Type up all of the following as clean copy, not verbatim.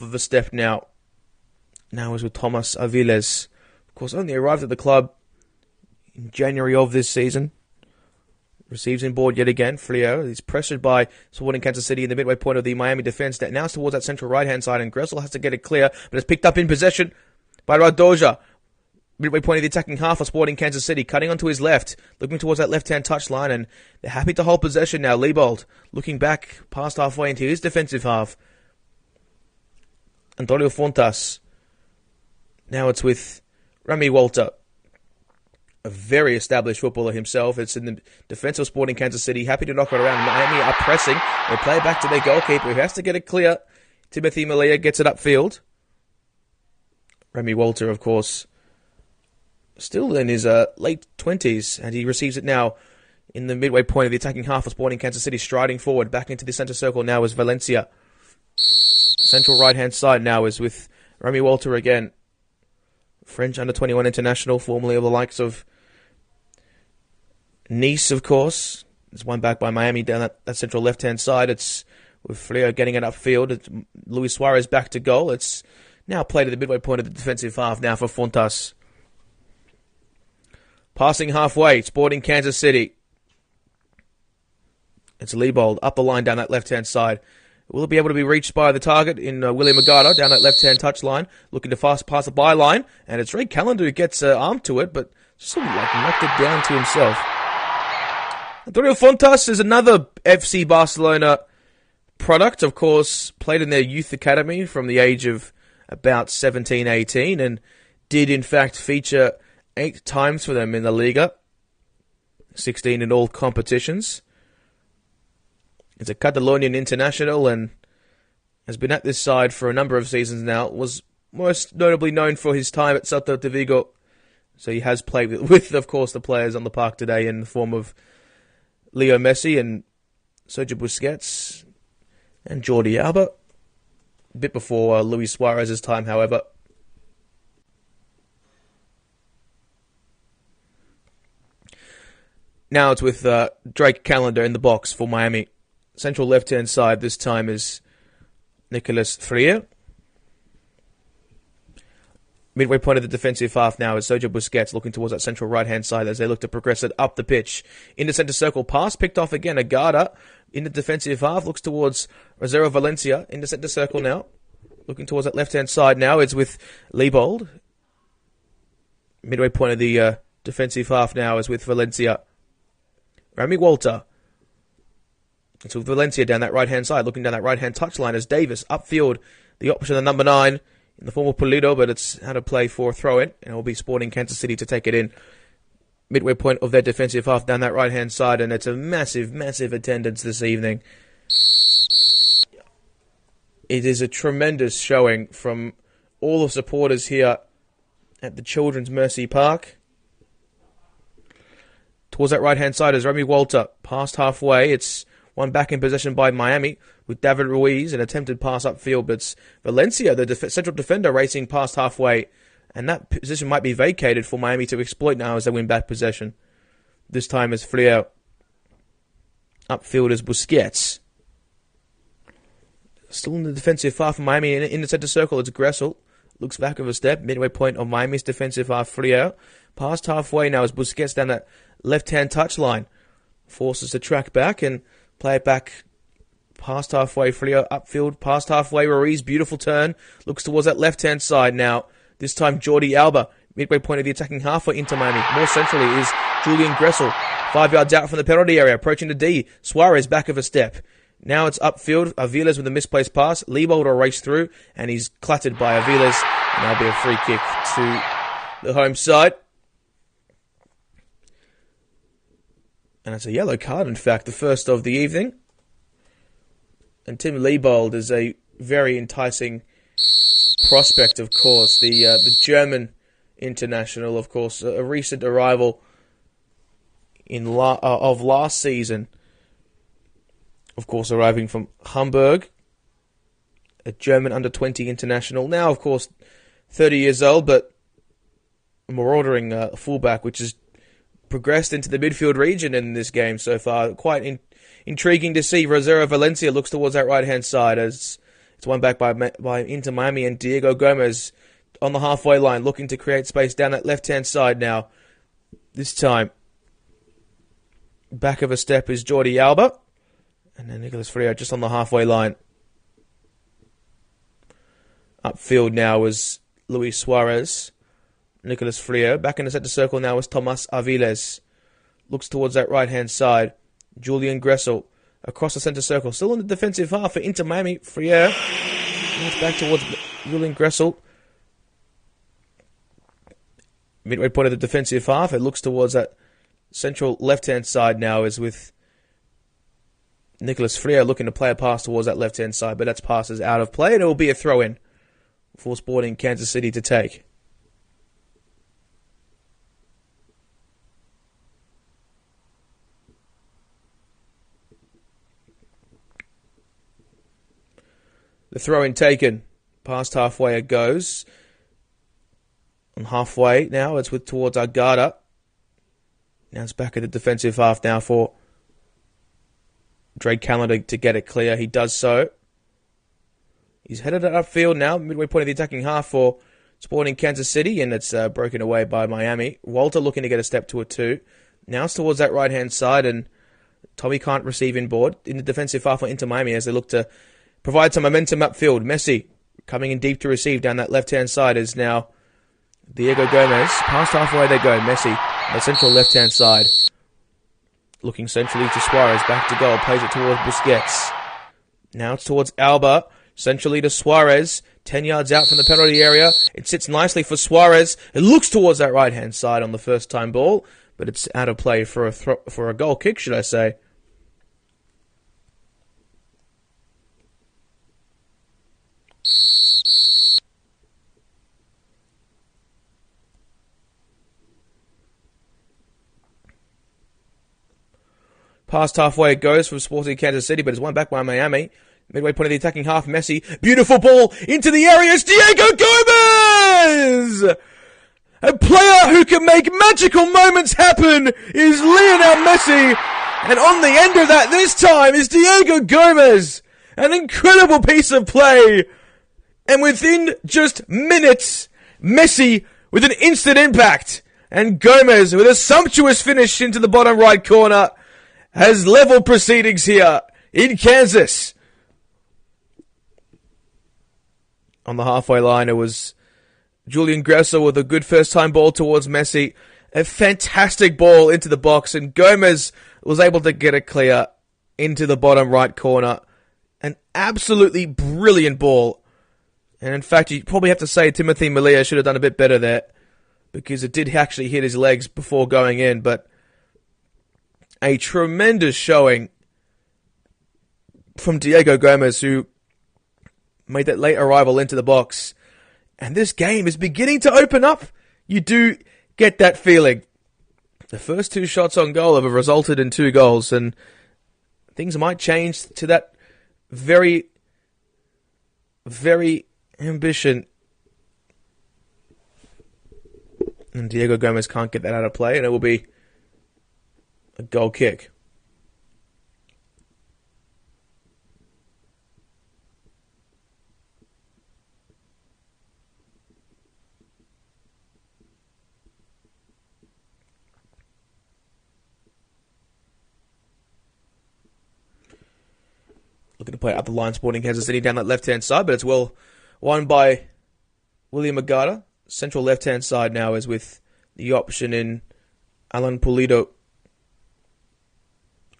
of the step now. Now is with Thomas Aviles. Of course, only arrived at the club in January of this season. Receives in board yet again. Fleo is pressured by Sporting Kansas City in the midway point of the Miami defense. Now it's towards that central right-hand side, and Gressel has to get it clear, but it's picked up in possession by Radoja. Midway point of the attacking half of Sporting Kansas City, cutting onto his left, looking towards that left-hand touchline, and they're happy to hold possession now. Liebold looking back past halfway into his defensive half. Antonio Fontas. Now it's with Remy Walter. A very established footballer himself. It's in the defense of Sporting Kansas City. Happy to knock it around. Miami are pressing. They play it back to their goalkeeper, who has to get it clear. Timothy Melia gets it upfield. Remy Walter, of course, still in his late 20s, and he receives it now in the midway point of the attacking half of Sporting Kansas City, striding forward. Back into the centre circle now is Valencia. Central right-hand side now is with Remy Walter again. French under-21 international, formerly of the likes of Nice, of course. It's one back by Miami down that central left-hand side. It's with Fleo getting it upfield. It's Luis Suarez back to goal. It's now played at the midway point of the defensive half now for Fontas. Passing halfway, Sporting Kansas City. It's Liebold up the line down that left-hand side. Will it be able to be reached by the target in William Agada down that left-hand touchline, looking to pass the byline, and it's Ray Callender who gets armed to it, but sort of like knocked it down to himself. Antonio Fontas is another FC Barcelona product, of course, played in their youth academy from the age of about 17, 18, and did in fact feature 8 times for them in the Liga, 16 in all competitions. It's a Catalonian international and has been at this side for a number of seasons now. Was most notably known for his time at Celta de Vigo. So he has played with, of course, the players on the park today in the form of Leo Messi and Sergio Busquets and Jordi Alba. A bit before Luis Suarez's time, however. Now it's with Drake Callender in the box for Miami. Central left-hand side this time is Nicolas Freire. Midway point of the defensive half now is Sergio Busquets looking towards that central right-hand side as they look to progress it up the pitch. In the centre circle, pass picked off again. Agada in the defensive half looks towards Rosero Valencia in the centre circle now. Looking towards that left-hand side now. It's with Liebold. Midway point of the defensive half now is with Valencia. Remy Walter. It's with Valencia down that right-hand side, looking down that right-hand touchline as Davis upfield, the option of number 9 in the form of Pulido, but it's how to play for a throw-in, and it will be Sporting Kansas City to take it in. Midway point of their defensive half down that right-hand side, and it's a massive, massive attendance this evening. It is a tremendous showing from all the supporters here at the Children's Mercy Park. Towards that right-hand side is Remy Walter, past halfway. It's one back in possession by Miami with David Ruiz, an attempted pass upfield, but it's Valencia, the central defender, racing past halfway, and that position might be vacated for Miami to exploit now as they win back possession. This time is Fleo. Upfield is Busquets. Still in the defensive half of Miami, in the centre circle, it's Gressel. Looks back of a step, midway point of Miami's defensive half, Fleo. Past halfway now is Busquets down that left-hand touchline. Forces the track back and play it back past halfway. Fleo upfield, past halfway. Ruiz, beautiful turn. Looks towards that left-hand side now. This time Jordi Alba, midway point of the attacking half for Inter Miami. More centrally is Julian Gressel. 5 yards out from the penalty area, approaching the D. Suarez back of a step. Now it's upfield. Aviles with a misplaced pass. Liebold will race through, and he's clattered by Aviles. And that'll be a free kick to the home side. And it's a yellow card, in fact, the first of the evening. And Tim Liebold is a very enticing prospect, of course. The German international, of course, a recent arrival of last season. Of course, arriving from Hamburg. A German under-20 international. Now, of course, 30 years old, but a maraudering fullback, which has progressed into the midfield region in this game so far. Quite intriguing to see. Rosero Valencia looks towards that right-hand side as It's won back by Inter Miami, and Diego Gomez on the halfway line, looking to create space down that left-hand side now. This time, back of a step is Jordi Alba. And then Nicolas Frio just on the halfway line. Upfield now is Luis Suarez. Nicolas Frio. Back in the centre circle now is Tomas Aviles. Looks towards that right-hand side. Julian Gressel across the centre circle. Still in the defensive half for Inter Miami. Frio. It's back towards Julian Gressel. Midway point of the defensive half. It looks towards that central left-hand side now is with Nicolas Frio looking to play a pass towards that left-hand side, but that's passes out of play, and it will be a throw-in for Sporting Kansas City to take. The throw-in taken. Past halfway it goes. On halfway now, it's with towards Agada. Now it's back at the defensive half now for Drake Calendar to get it clear. He does so. He's headed it upfield now, midway point of the attacking half for Sporting Kansas City, and it's broken away by Miami. Walter looking to get a step to a 2. Now it's towards that right-hand side, and Thommy can't receive inboard in the defensive half for Inter Miami as they look to provide some momentum upfield. Messi coming in deep to receive down that left-hand side is now Diego Gomez. Past halfway they go. Messi on the central left-hand side. Looking centrally to Suarez. Back to goal. Plays it towards Busquets. Now it's towards Alba. Centrally to Suarez. 10 yards out from the penalty area. It sits nicely for Suarez. It looks towards that right-hand side on the first-time ball, but it's out of play for a goal kick, should I say. Past halfway it goes from Sporting Kansas City, but it's won back by Miami. Midway point of the attacking half, Messi. Beautiful ball into the area. It's Diego Gomez! A player who can make magical moments happen is Lionel Messi. And on the end of that this time is Diego Gomez. An incredible piece of play. And within just minutes, Messi with an instant impact. And Gomez with a sumptuous finish into the bottom right corner has leveled proceedings here in Kansas. On the halfway line, it was Julian Gressel with a good first-time ball towards Messi. A fantastic ball into the box, and Gomez was able to get it clear into the bottom right corner. An absolutely brilliant ball. And in fact, you probably have to say Timothy Melia should have done a bit better there, because it did actually hit his legs before going in, but a tremendous showing from Diego Gomez, who made that late arrival into the box. And this game is beginning to open up. You do get that feeling. The first 2 shots on goal have resulted in 2 goals, and things might change to that very, very ambition. And Diego Gomez can't get that out of play, and it will be a goal kick. Looking to play up the line, Sporting Kansas City down that left-hand side, but it's well won by William Agada. Central left-hand side now is with the option in Alan Pulido.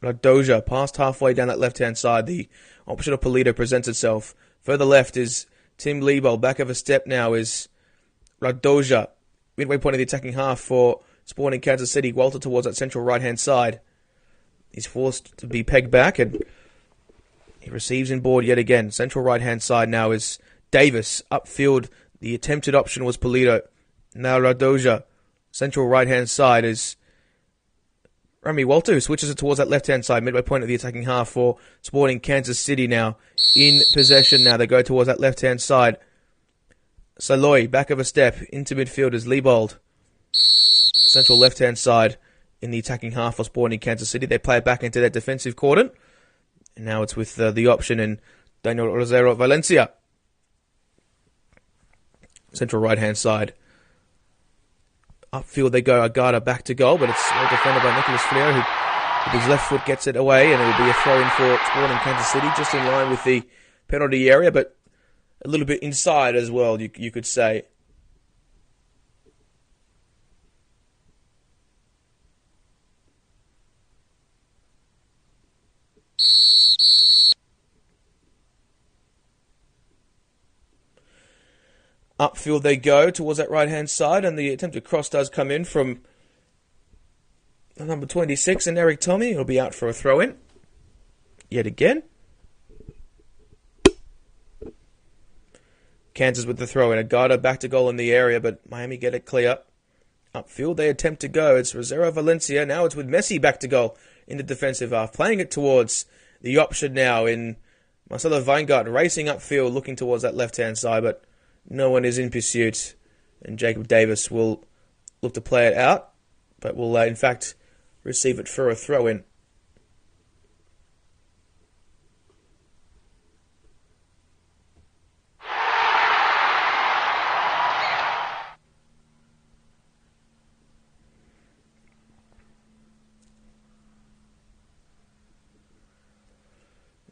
Radoja past halfway down that left-hand side. The option of Pulido presents itself. Further left is Tim Liebel. Back of a step now is Radoja. Midway point of the attacking half for Sporting Kansas City. Walter towards that central right-hand side. He's forced to be pegged back, and he receives inboard yet again. Central right-hand side now is Davis. Upfield, the attempted option was Pulido. Now Radoja. Central right-hand side is Remy Walter, who switches it towards that left-hand side. Midway point of the attacking half for Sporting Kansas City now. In possession now. They go towards that left-hand side. Saloy, back of a step. Into midfield is Liebold. Central left-hand side in the attacking half for Sporting Kansas City. They play it back into their defensive cordon. And now it's with the option in Daniel Rosero Valencia. Central right-hand side. Upfield they go. Agada back to goal, but it's well defended by Nicholas Freire, who with his left foot gets it away, and it will be a throw-in for Sporting Kansas City, just in line with the penalty area, but a little bit inside as well, you could say. Upfield they go towards that right-hand side, and the attempted cross does come in from number 26, and Erik Thommy. He'll be out for a throw-in. Yet again. Kansas with the throw-in. Agada back to goal in the area, but Miami get it clear. Upfield they attempt to go. It's Rosero Valencia. Now it's with Messi back to goal in the defensive half. Playing it towards the option now in Marcelo Weingart, racing upfield, looking towards that left-hand side, but no one is in pursuit, and Jacob Davis will look to play it out, but will in fact receive it for a throw-in.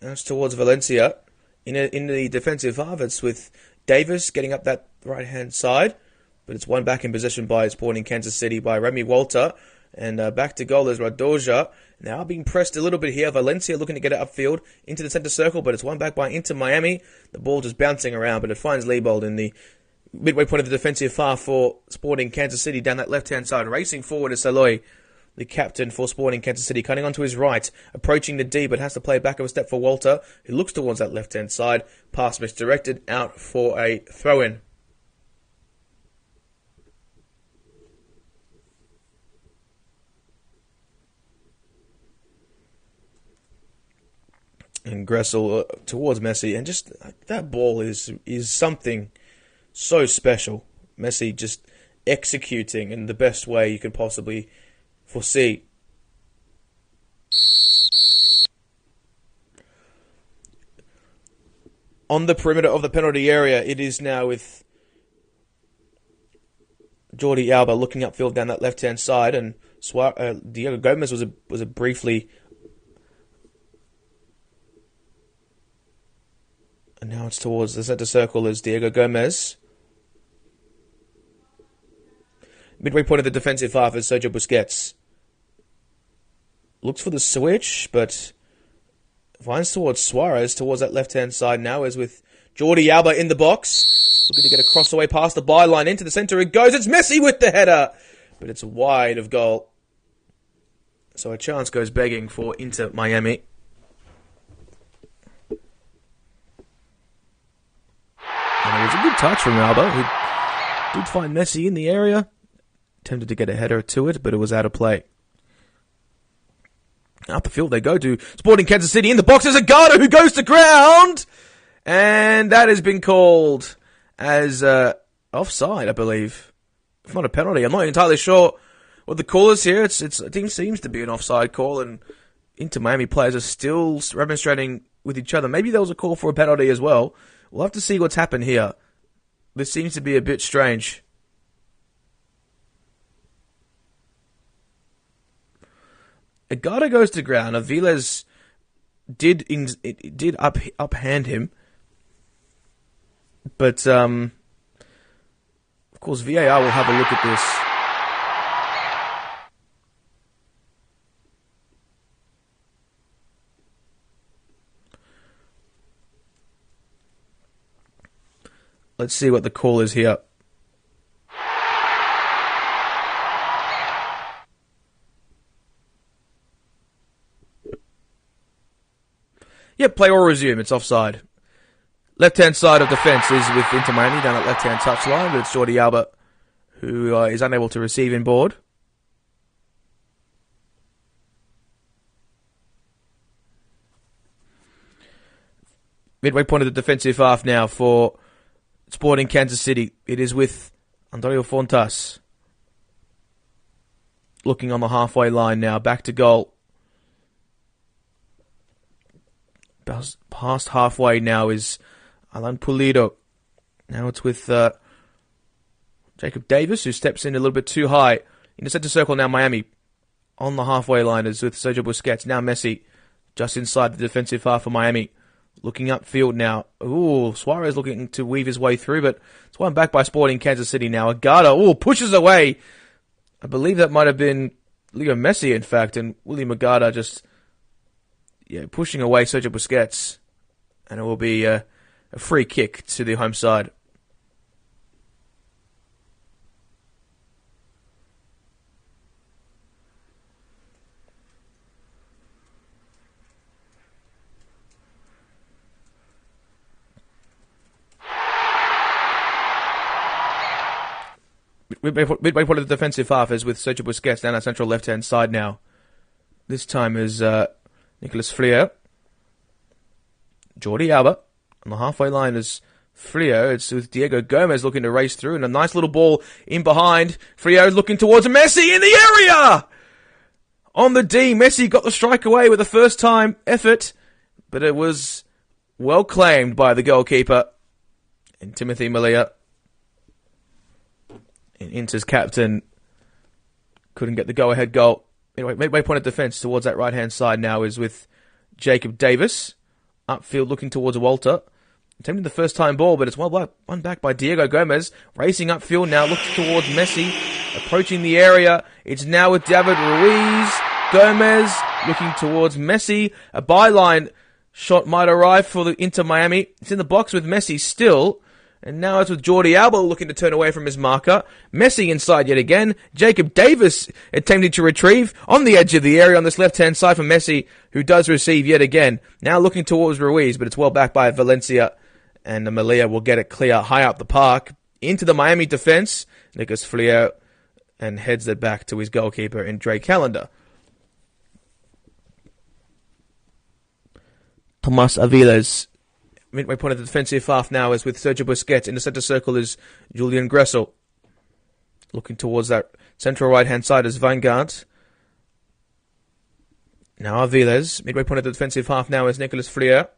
Now it's towards Valencia. In the defensive half, it's with Davis getting up that right-hand side, but it's won back in possession by Sporting Kansas City by Remy Walter. And back to goal is Radoja. Now being pressed a little bit here. Valencia looking to get it upfield into the center circle, but it's won back by Inter Miami. The ball just bouncing around, but it finds Leibold in the midway point of the defensive half for Sporting Kansas City down that left-hand side. Racing forward is Saloy, the captain for Sporting Kansas City, cutting onto his right, approaching the D, but has to play back of a step for Walter, who looks towards that left-hand side. Pass misdirected, out for a throw-in. And Gressel towards Messi, and just that ball is something so special. Messi just executing in the best way you could possibly foresee. On the perimeter of the penalty area, it is now with Jordi Alba looking upfield down that left-hand side, and Diego Gomez was a briefly. And now it's towards the center circle is Diego Gomez. Midway point of the defensive half is Sergio Busquets. Looks for the switch, but finds towards Suarez, towards that left-hand side now, is with Jordi Alba in the box. Looking to get a cross away past the byline into the center. It goes. It's Messi with the header, but it's wide of goal. So a chance goes begging for Inter Miami. And it was a good touch from Alba, who did find Messi in the area. Attempted to get a header to it, but it was out of play. Up the field they go to Sporting Kansas City. In the box is Agada, who goes to ground. And that has been called as offside, I believe. If not a penalty. I'm not entirely sure what the call is here. It seems to be an offside call, and Inter Miami players are still remonstrating with each other. Maybe there was a call for a penalty as well. We'll have to see what's happened here. This seems to be a bit strange. Agada goes to ground. Aviles did uphand him, but of course VAR will have a look at this. Let's see what the call is here. Yep, play or resume. It's offside. Left-hand side of defence is with Inter Miami down that left-hand touchline, but it's Jordi Alba who is unable to receive in board. Midway point of the defensive half now for Sporting Kansas City. It is with Antonio Fontas looking on the halfway line now. Back to goal. Past halfway now is Alan Pulido. Now it's with Jacob Davis, who steps in a little bit too high. In the center circle now, Miami. On the halfway line is with Sergio Busquets. Now Messi, just inside the defensive half for Miami. Looking upfield now. Ooh, Suarez looking to weave his way through, but it's won back by Sporting Kansas City now. Agada, pushes away. I believe that might have been Leo Messi, in fact, and William Agada just pushing away Sergio Busquets. And it will be a free kick to the home side. Midway point of the defensive half is with Sergio Busquets down our central left-hand side now. This time is Nicolas Flier. Jordi Alba. On the halfway line is Flier. It's with Diego Gomez looking to race through, and a nice little ball in behind. Flier looking towards Messi in the area! On the D, Messi got the strike away with a first-time effort, but it was well claimed by the goalkeeper, and Timothy Melia. Inter's captain couldn't get the go-ahead goal. Anyway, midway point of defence towards that right-hand side now is with Jacob Davis. Upfield looking towards Walter. Attempting the first-time ball, but it's won back by Diego Gomez. Racing upfield now, looks towards Messi. Approaching the area. It's now with David Ruiz. Gomez looking towards Messi. A byline shot might arrive for the Inter Miami. It's in the box with Messi still. And now it's with Jordi Alba looking to turn away from his marker. Messi inside yet again. Jacob Davis attempting to retrieve on the edge of the area on this left-hand side for Messi, who does receive yet again. Now looking towards Ruiz, but it's well back by Valencia. And Melia will get it clear high up the park. Into the Miami defence. Nicolas Flier and heads it back to his goalkeeper in Drake Callender. Tomas Aviles. Midway point of the defensive half now is with Sergio Busquets. In the centre circle is Julian Gressel. Looking towards that central right-hand side is Weingart. Now Aviles. Midway point of the defensive half now is Nicolas Flier.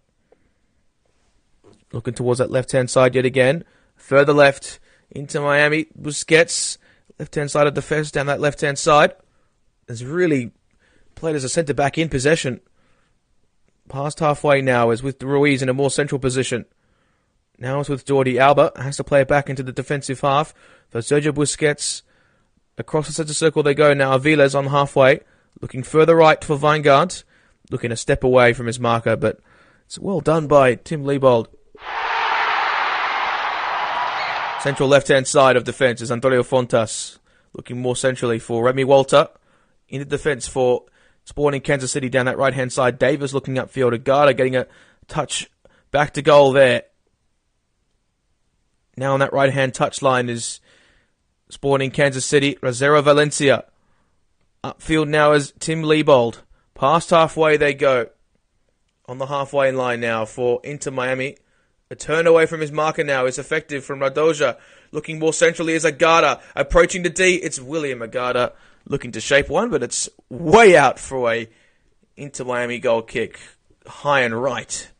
Looking towards that left-hand side yet again. Further left into Miami. Busquets. Left-hand side of the defence down that left-hand side. Has really played as a centre-back in possession. Past halfway now is with Ruiz in a more central position. Now it's with Jordi Alba. Has to play it back into the defensive half for Sergio Busquets. Across the centre circle they go now. Aviles on halfway. Looking further right for Weingart. Looking a step away from his marker, but it's well done by Tim Leibold. Central left-hand side of defence is Antonio Fontas. Looking more centrally for Remy Walter. In the defence for Sporting Kansas City down that right-hand side. Davis looking upfield. Agada getting a touch back to goal there. Now on that right-hand touchline is Sporting Kansas City. Rosero Valencia. Upfield now is Tim Leibold. Past halfway they go. On the halfway line now for Inter Miami. A turn away from his marker now is effective from Radoja. Looking more centrally is Agada. Approaching the D, it's William Agada. Looking to shape one, but it's way out for a Inter Miami goal kick. High and right.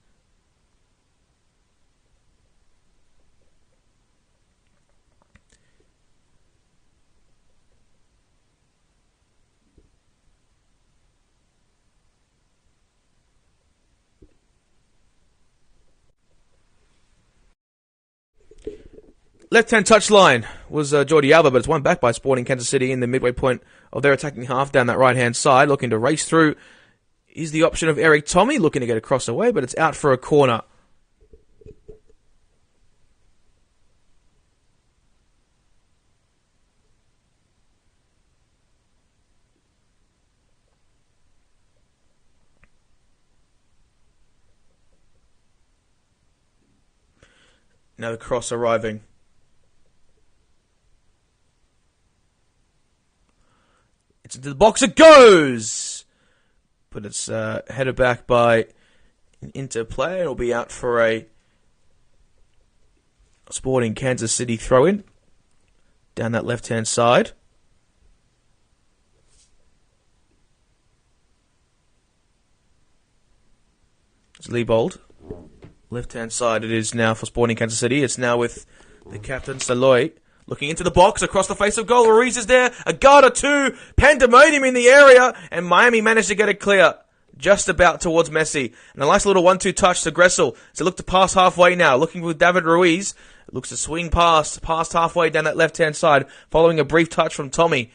Left-hand touchline was Jordi Alba, but it's won back by Sporting Kansas City in the midway point of their attacking half down that right-hand side. Looking to race through is the option of Erik Thommy, looking to get across away, but it's out for a corner. Now the cross arriving. Into the box it goes! But it's headed back by an Inter player. It'll be out for a Sporting Kansas City throw-in. Down that left-hand side. It's Leibold. Left-hand side it is now for Sporting Kansas City. It's now with the captain, Saloy. Looking into the box, across the face of goal. Ruiz is there. Agada too. Pandemonium in the area. And Miami managed to get it clear. Just about towards Messi. And a nice little 1-2 touch to Gressel. So look to pass halfway now. Looking with David Ruiz. Looks to swing past halfway down that left-hand side. Following a brief touch from Thommy.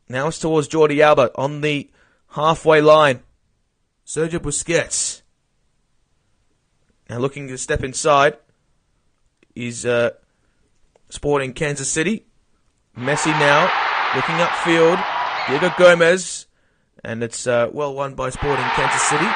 Now it's towards Jordi Alba on the halfway line. Sergio Busquets. Now looking to step inside is Sporting Kansas City. Messi now looking upfield. Diego Gomez. And it's well won by Sporting Kansas City.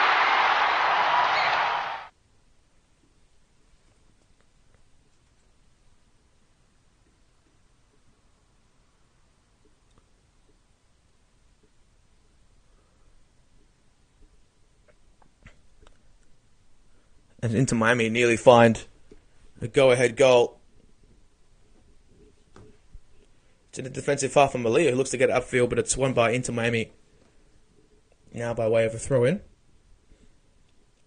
And Inter Miami nearly find a go-ahead goal. It's in the defensive half from Melia, who looks to get it upfield, but it's won by Inter Miami. Now by way of a throw-in.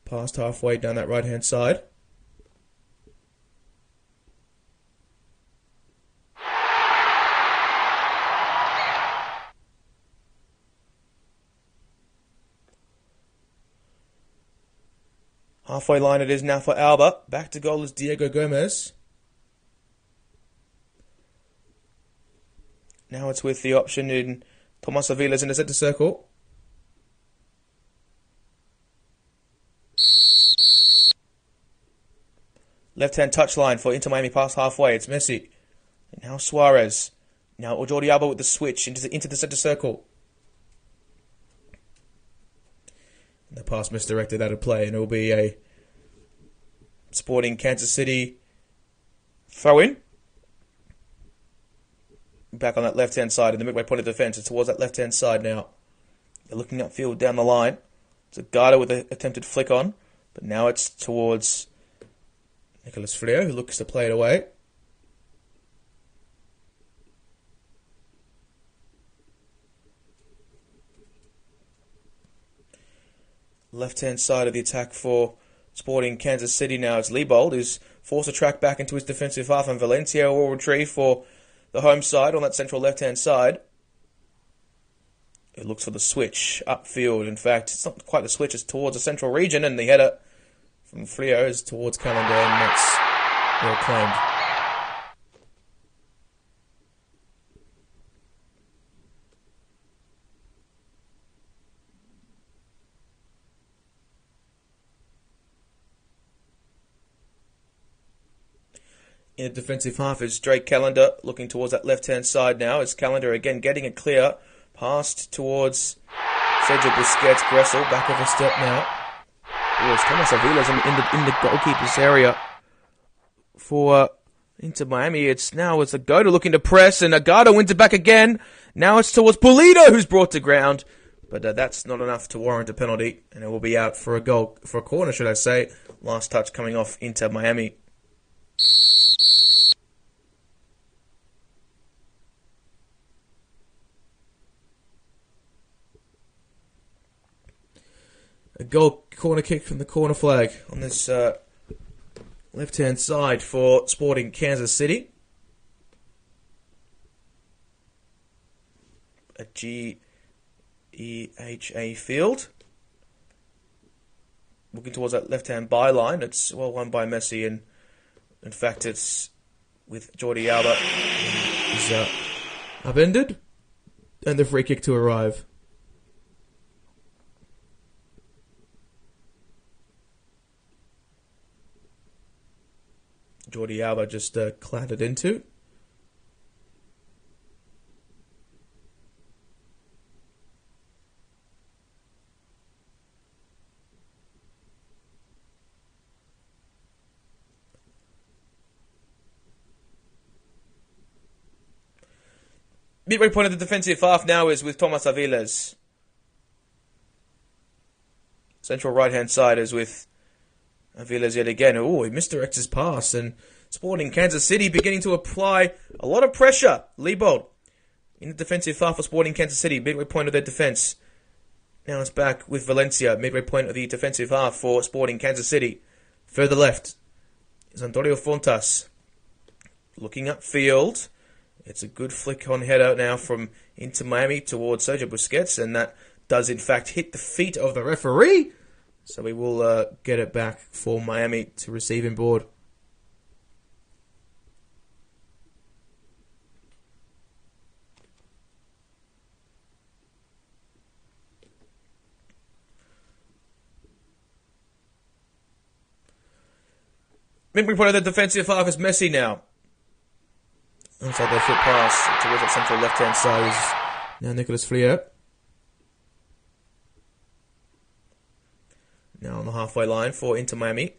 Past halfway down that right-hand side. Halfway line it is now for Alba. Back to goal is Diego Gomez. Now it's with the option in Tomas Avila's in the centre circle. Left-hand touchline for Inter Miami past halfway. It's Messi. And now Suarez. Now Jordi Alba with the switch into the centre circle. And the pass misdirected out of play, and it will be a Sporting Kansas City throw-in. Back on that left-hand side in the midway point of defence. It's towards that left-hand side now. They're looking upfield down the line. It's Agada with an attempted flick on. But now it's towards Nicolas Frio, who looks to play it away. Left-hand side of the attack for Sporting Kansas City now. It's Leibold, who's forced to track back into his defensive half, and Valencia will retrieve for the home side on that central left-hand side. It looks for the switch upfield. In fact, it's not quite the switch, it's towards the central region, and the header from Frio is towards Calendar, and that's well claimed. In the defensive half is Drake Calendar looking towards that left-hand side now. It's Calendar again getting it clear. Passed towards Sergio Busquets. Gressel back of a step now. Oh, it's Thomas Avila's in the goalkeeper's area for Inter Miami. It's Agada looking to press, and Agada wins it back again. Now it's towards Pulido, who's brought to ground. But that's not enough to warrant a penalty, and it will be out for a corner, should I say. Last touch coming off Inter Miami. A corner kick from the corner flag on this left-hand side for Sporting Kansas City. At GEHA Field. Looking towards that left-hand byline. It's well won by Messi, and in fact it's with Jordi Alba. He's upended, and the free kick to arrive. Jordi Alba just clattered into. Midway point of the defensive half now is with Tomas Aviles. Central right-hand side is with Aviles yet again. Oh, he misdirects his pass, and Sporting Kansas City beginning to apply a lot of pressure. Leibold in the defensive half for Sporting Kansas City, midway point of their defence. Now it's back with Valencia, midway point of the defensive half for Sporting Kansas City. Further left is Antonio Fontas. Looking upfield. It's a good flick on header now from Inter Miami towards Sergio Busquets, and that does in fact hit the feet of the referee. So we will get it back for Miami to receive in board. Midway point of the defensive half is Messi now. Inside their foot pass towards that central left-hand side is now Nicolas Flier. Now on the halfway line for Inter Miami.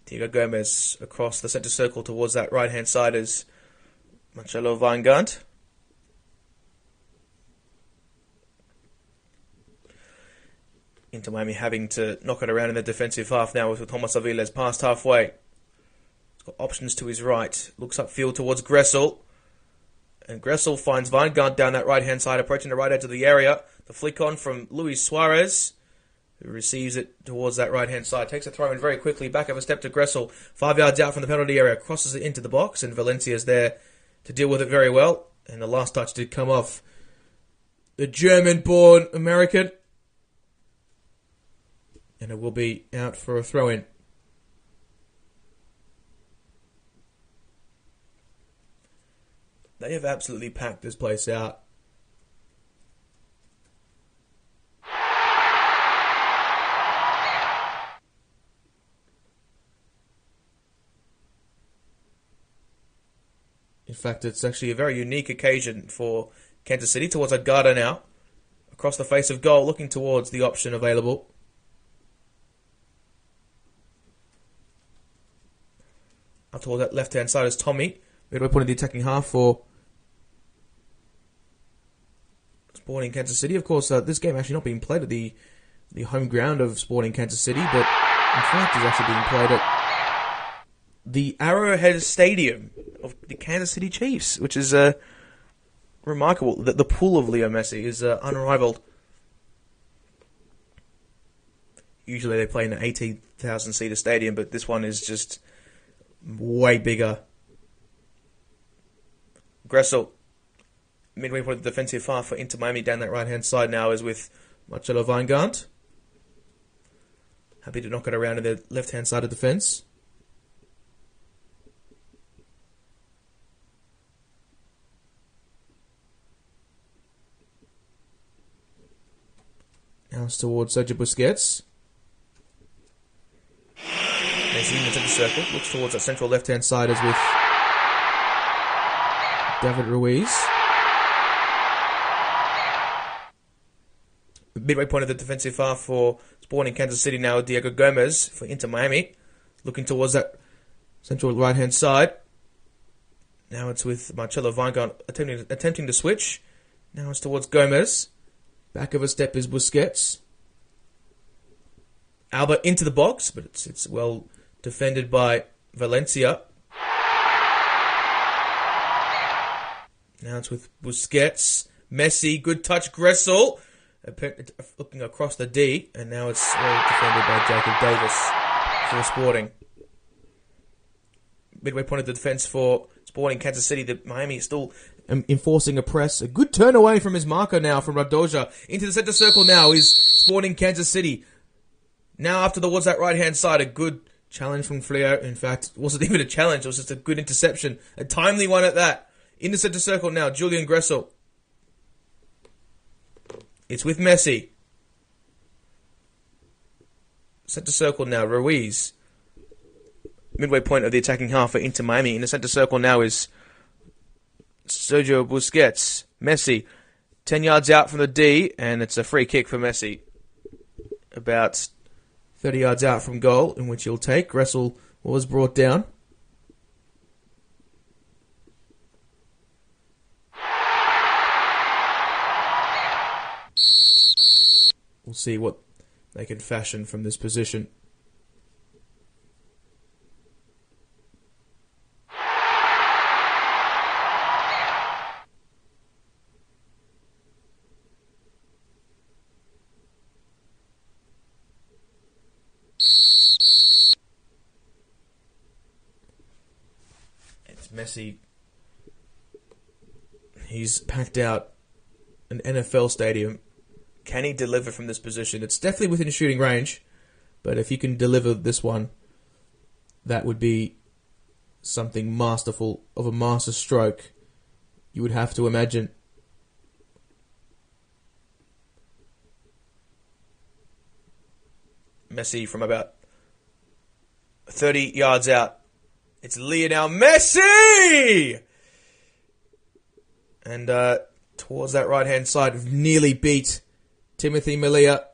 Diego Gomez across the centre circle towards that right-hand side is Marcelo Weingart. Inter Miami having to knock it around in the defensive half now with Thomas Aviles past halfway. He's got options to his right. Looks upfield towards Gressel. And Gressel finds Weingart down that right-hand side, approaching the right edge of the area. The flick on from Luis Suarez, who receives it towards that right-hand side. Takes a throw in very quickly. Back of a step to Gressel. 5 yards out from the penalty area. Crosses it into the box. And Valencia's there to deal with it very well. And the last touch did come off the German-born American. And it will be out for a throw-in. They have absolutely packed this place out. In fact, it's actually a very unique occasion for Kansas City towards Agada now. Across the face of goal, looking towards the option available. Up toward that left-hand side is Thommy. Midway point of the attacking half for Sporting Kansas City. Of course, this game actually not being played at the home ground of Sporting Kansas City, but in fact is actually being played at the Arrowhead Stadium of the Kansas City Chiefs, which is remarkable. The pool of Leo Messi is unrivaled. Usually they play in an 18,000-seater stadium, but this one is just way bigger. Gressel, midway point of the defensive half for Inter Miami down that right-hand side now is with Marcelo Weingart. Happy to knock it around to the left-hand side of defence. Now it's towards Sergio Busquets. Messi in the centre circle. Looks towards that central left-hand side as with David Ruiz. Midway point of the defensive half for Sporting Kansas City now with Diego Gomez for Inter Miami. Looking towards that central right-hand side. Now it's with Marcelo Weingart attempting to switch. Now it's towards Gomez. Back of a step is Busquets. Alba into the box, but it's well defended by Valencia. Now it's with Busquets. Messi, good touch, Gressel. Looking across the D, and now it's well defended by Jacob Davis for Sporting. Midway point of the defence for Sporting Kansas City. The Miami is still enforcing a press. A good turn away from his marker now from Radoja. Into the centre circle now is Sporting Kansas City. Now after towards that right-hand side, a good challenge from Flier. In fact, it wasn't even a challenge. It was just a good interception. A timely one at that. In the centre circle now, Julian Gressel. It's with Messi. Centre circle now, Ruiz. Midway point of the attacking half for Inter Miami. In the centre circle now is Sergio Busquets. Messi, 10 yards out from the D, and it's a free kick for Messi. About 30 yards out from goal, in which he'll take. Gressel was brought down. We'll see what they can fashion from this position. Messi, he's packed out an NFL stadium. Can he deliver from this position? It's definitely within shooting range, but if he can deliver this one, that would be something masterful, of a master stroke, you would have to imagine. Messi from about 30 yards out. It's Lionel Messi! And towards that right-hand side, nearly beat Timothy Melia.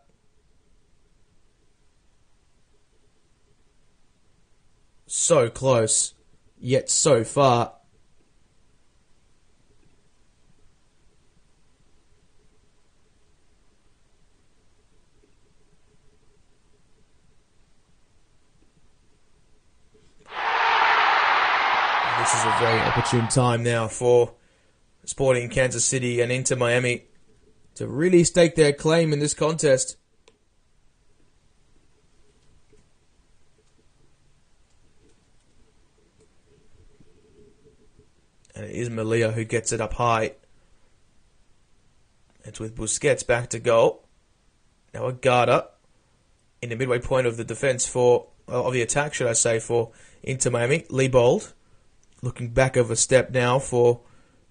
So close, yet so far. This is a very opportune time now for Sporting Kansas City and Inter Miami to really stake their claim in this contest. And it is Melia who gets it up high. It's with Busquets back to goal. Now Agada in the midway point of the defence of the attack, should I say, for Inter Miami. Leibold looking back over step now for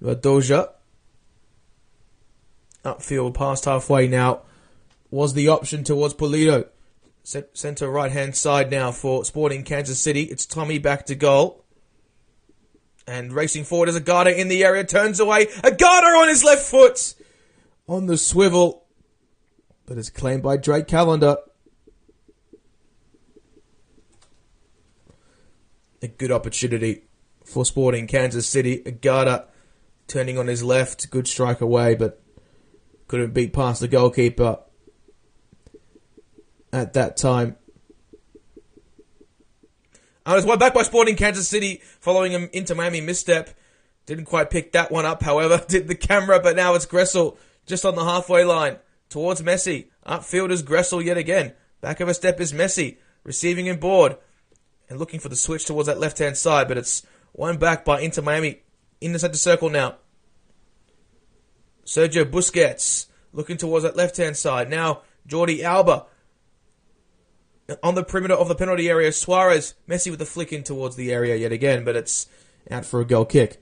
Doja. Upfield past halfway now was the option towards Pulido. Centre right-hand side now for Sporting Kansas City. It's Thommy back to goal. And racing forward is Agada in the area. Turns away. Agada on his left foot. On the swivel. But it's claimed by Drake Callender. A good opportunity for Sporting Kansas City. Agada turning on his left. Good strike away, but couldn't beat past the goalkeeper at that time. And it's one back by Sporting Kansas City following him into Miami misstep. Didn't quite pick that one up, however, did the camera, but now it's Gressel just on the halfway line towards Messi. Upfield is Gressel yet again. Back of a step is Messi, receiving in board and looking for the switch towards that left-hand side, but it's one back by Inter Miami in the centre circle now. Sergio Busquets looking towards that left-hand side. Now Jordi Alba on the perimeter of the penalty area. Suarez, Messi with the flick in towards the area yet again, but it's out for a goal kick.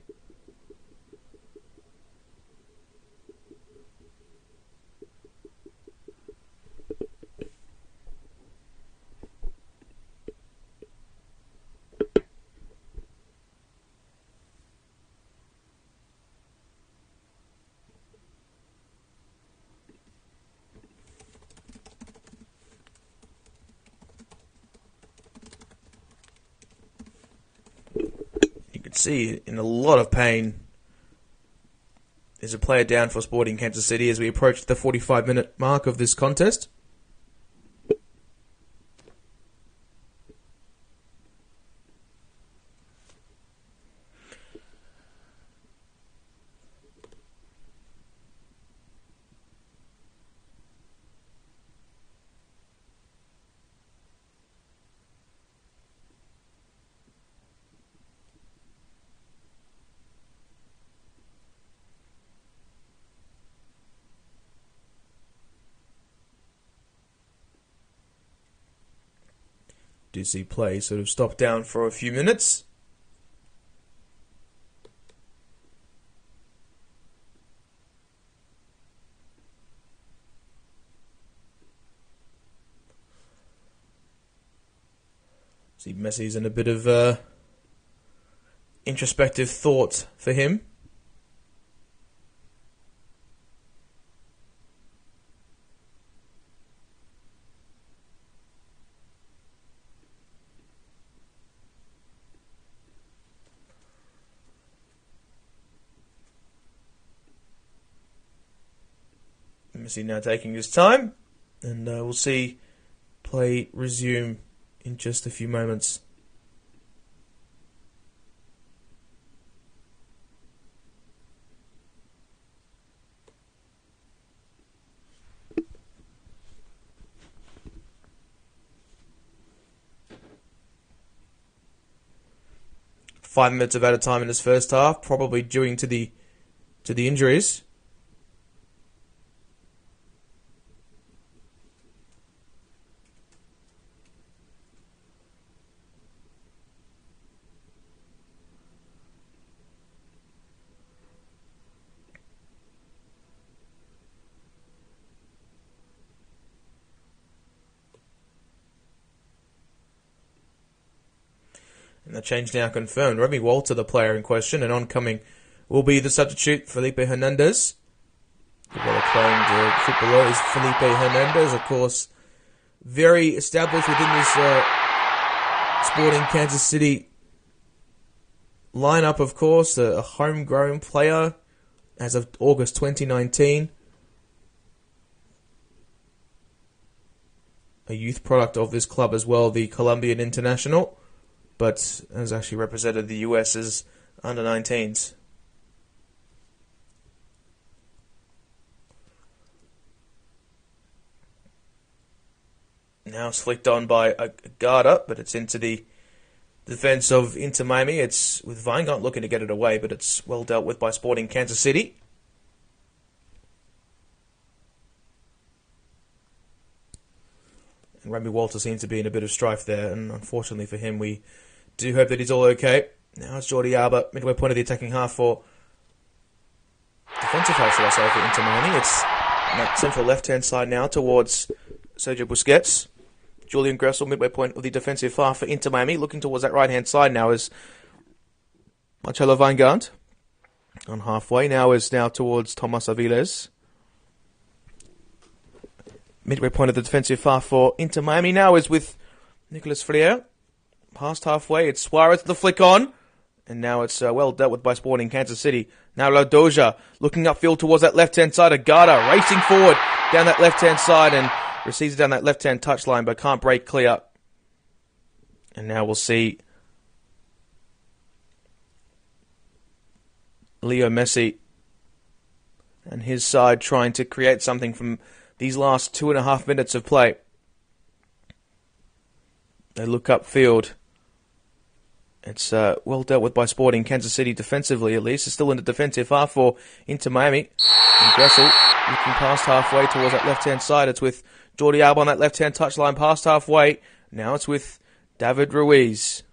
See in a lot of pain is a player down for Sporting Kansas City as we approach the 45-minute mark of this contest. Do see play sort of stop down for a few minutes. See Messi's in a bit of introspective thought for him. Messi now taking his time, and we'll see play resume in just a few moments. 5 minutes of added time in his first half, probably due to the injuries. And the change now confirmed. Remy Walter, the player in question, and oncoming will be the substitute, Felipe Hernandez. The well-acclaimed footballer is Felipe Hernandez, of course, very established within this Sporting Kansas City lineup, of course, a homegrown player as of August 2019. A youth product of this club as well, the Colombian international, but has actually represented the US's under-19s. Now it's flicked on by Agada, but it's into the defense of Inter Miami. It's with Weingart looking to get it away, but it's well dealt with by Sporting Kansas City. And Remy Walter seems to be in a bit of strife there, and unfortunately for him, we do hope that he's all okay. Now it's Jordi Alba, midway point of the attacking half for defensive half, should I say, for Inter Miami. It's on that central left-hand side now towards Sergio Busquets. Julian Gressel, midway point of the defensive half for Inter Miami. Looking towards that right-hand side now is Marcelo Weingart. On halfway now towards Thomas Aviles. Midway point of the defensive half for Inter Miami now is with Nicolas Freire. Past halfway, it's Suarez, the flick on. And now it's well dealt with by Sporting Kansas City. Now Ladoja looking upfield towards that left-hand side. Agada racing forward down that left-hand side and receives it down that left-hand touchline, but can't break clear. And now we'll see Leo Messi and his side trying to create something from these last 2.5 minutes of play. They look upfield. It's well dealt with by Sporting Kansas City defensively, at least. It's still in the defensive half for Inter Miami. And Gressel looking past halfway towards that left-hand side. It's with Jordi Alba on that left-hand touchline past halfway. Now it's with David Ruiz.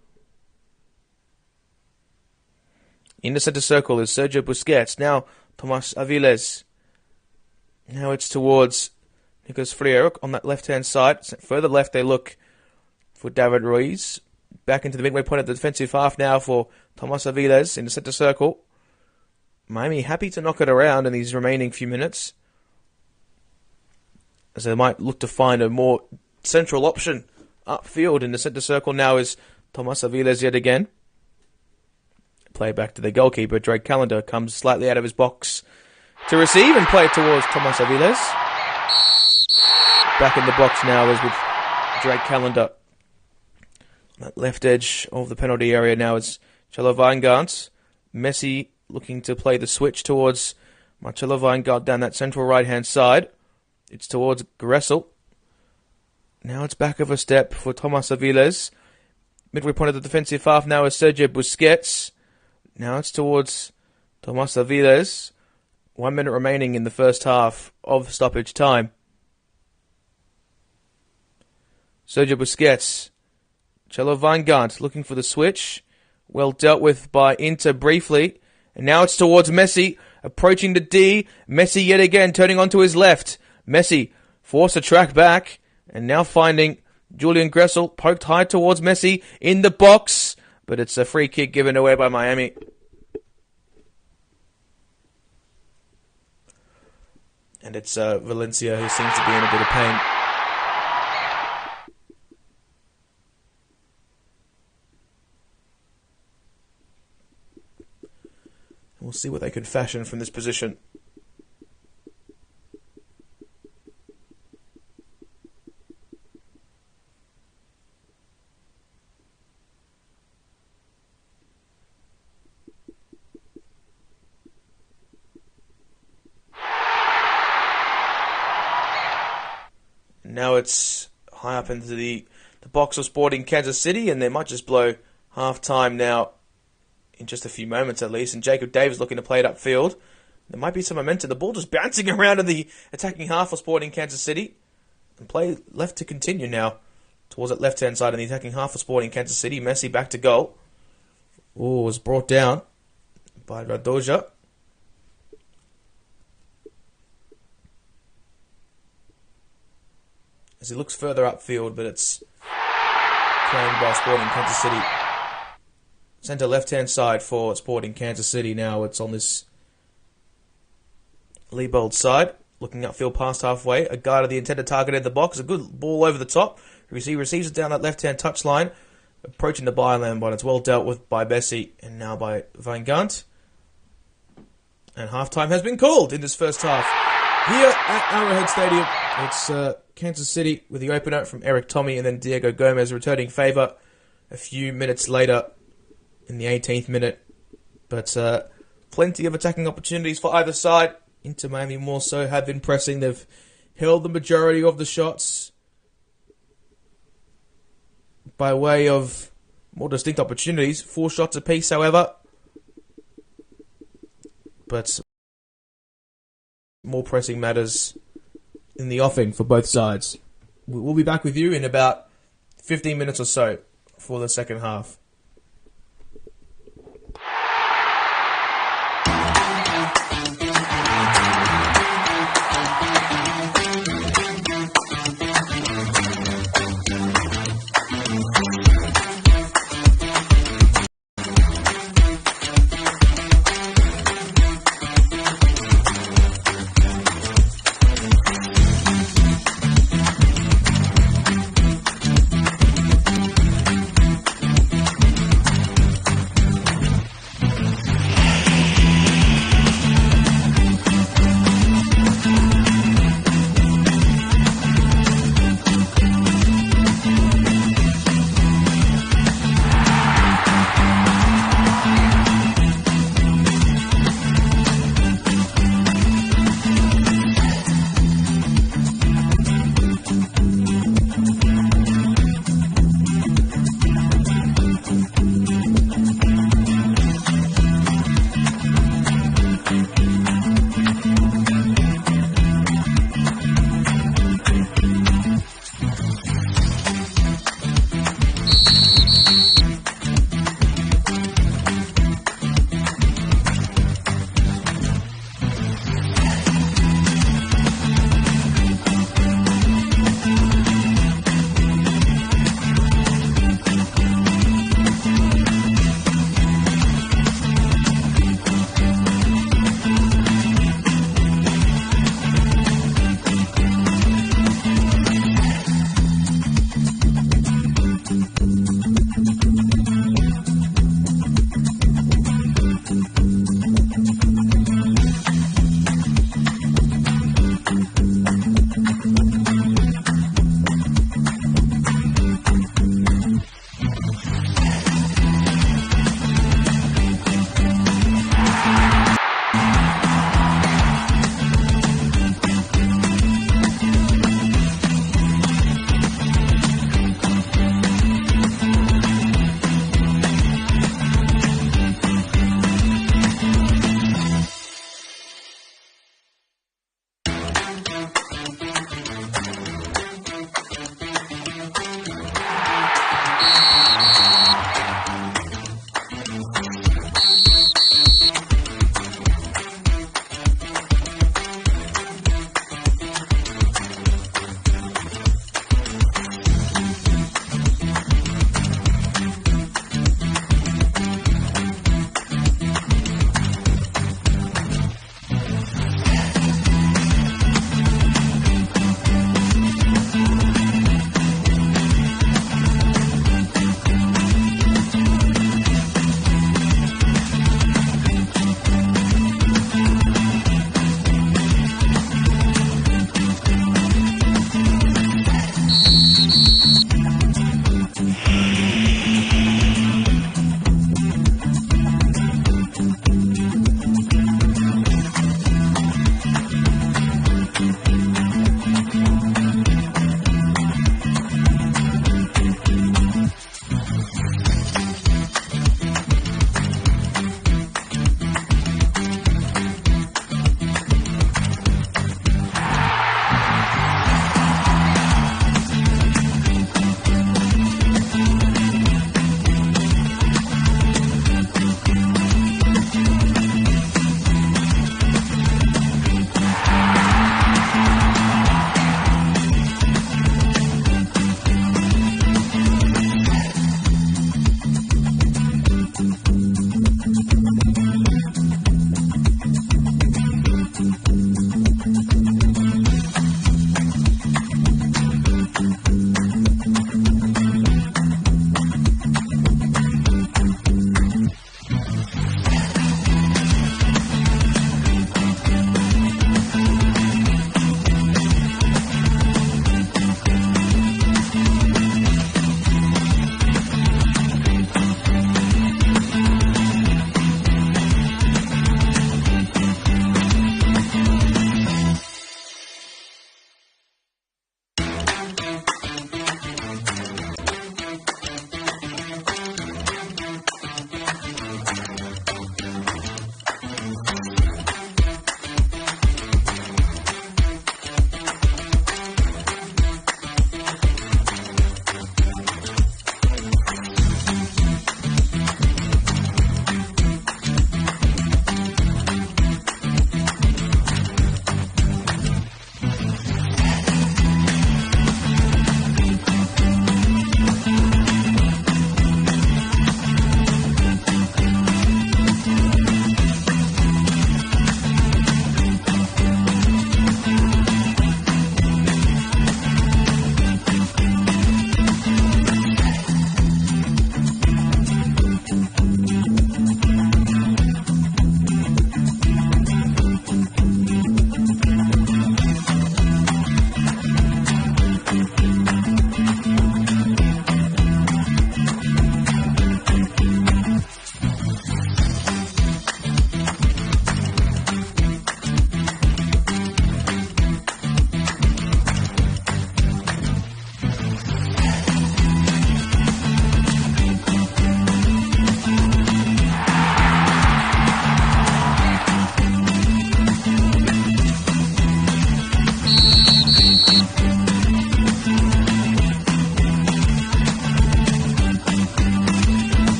In the centre circle is Sergio Busquets. Now Thomas Aviles. Now it's towards Nicolas Freire on that left-hand side. Further left they look for David Ruiz. Back into the midway point of the defensive half now for Thomas Aviles in the centre circle. Miami happy to knock it around in these remaining few minutes, as they might look to find a more central option upfield. In the centre circle now is Thomas Aviles yet again. Play back to the goalkeeper. Drake Callender comes slightly out of his box to receive and play it towards Thomas Aviles. Back in the box now is with Drake Callender. That left edge of the penalty area now is Marcelo Weingart. Messi looking to play the switch towards Marcelo Weingart down that central right-hand side. It's towards Gressel. Now it's back of a step for Thomas Aviles. Midway point of the defensive half now is Sergio Busquets. Now it's towards Thomas Aviles. 1 minute remaining in the first half of stoppage time. Sergio Busquets. Marcelo Weingart looking for the switch. Well dealt with by Inter briefly. And now it's towards Messi. Approaching the D. Messi yet again turning onto his left. Messi forced to track back. And now finding Julian Gressel. Poked high towards Messi in the box. But it's a free kick given away by Miami. And it's Valencia who seems to be in a bit of pain. We'll see what they can fashion from this position. Now it's high up into the box of Sporting Kansas City, and they might just blow half-time now in just a few moments at least. And Jacob Davis looking to play it upfield. There might be some momentum. The ball just bouncing around in the attacking half for Sporting Kansas City. And play left to continue now towards that left-hand side in the attacking half for Sporting Kansas City. Messi back to goal. Oh, was brought down by Radoja. As he looks further upfield, but it's claimed by Sporting Kansas City. Centre left-hand side for Sporting Kansas City now. It's on this Leibold side. Looking upfield past halfway. Agada, the intended target in the box. A good ball over the top. He receives it down that left-hand touchline. Approaching the byline, but it's well dealt with by Messi and now by Van Gant. And halftime has been called in this first half. Here at Arrowhead Stadium, it's Kansas City with the opener from Erik, Thommy, and then Diego Gomez returning favour a few minutes later in the 18th minute. But plenty of attacking opportunities for either side. Inter Miami more so have been pressing. They've held the majority of the shots by way of more distinct opportunities. 4 shots apiece, however. But more pressing matters in the offing for both sides. We'll be back with you in about 15 minutes or so for the second half.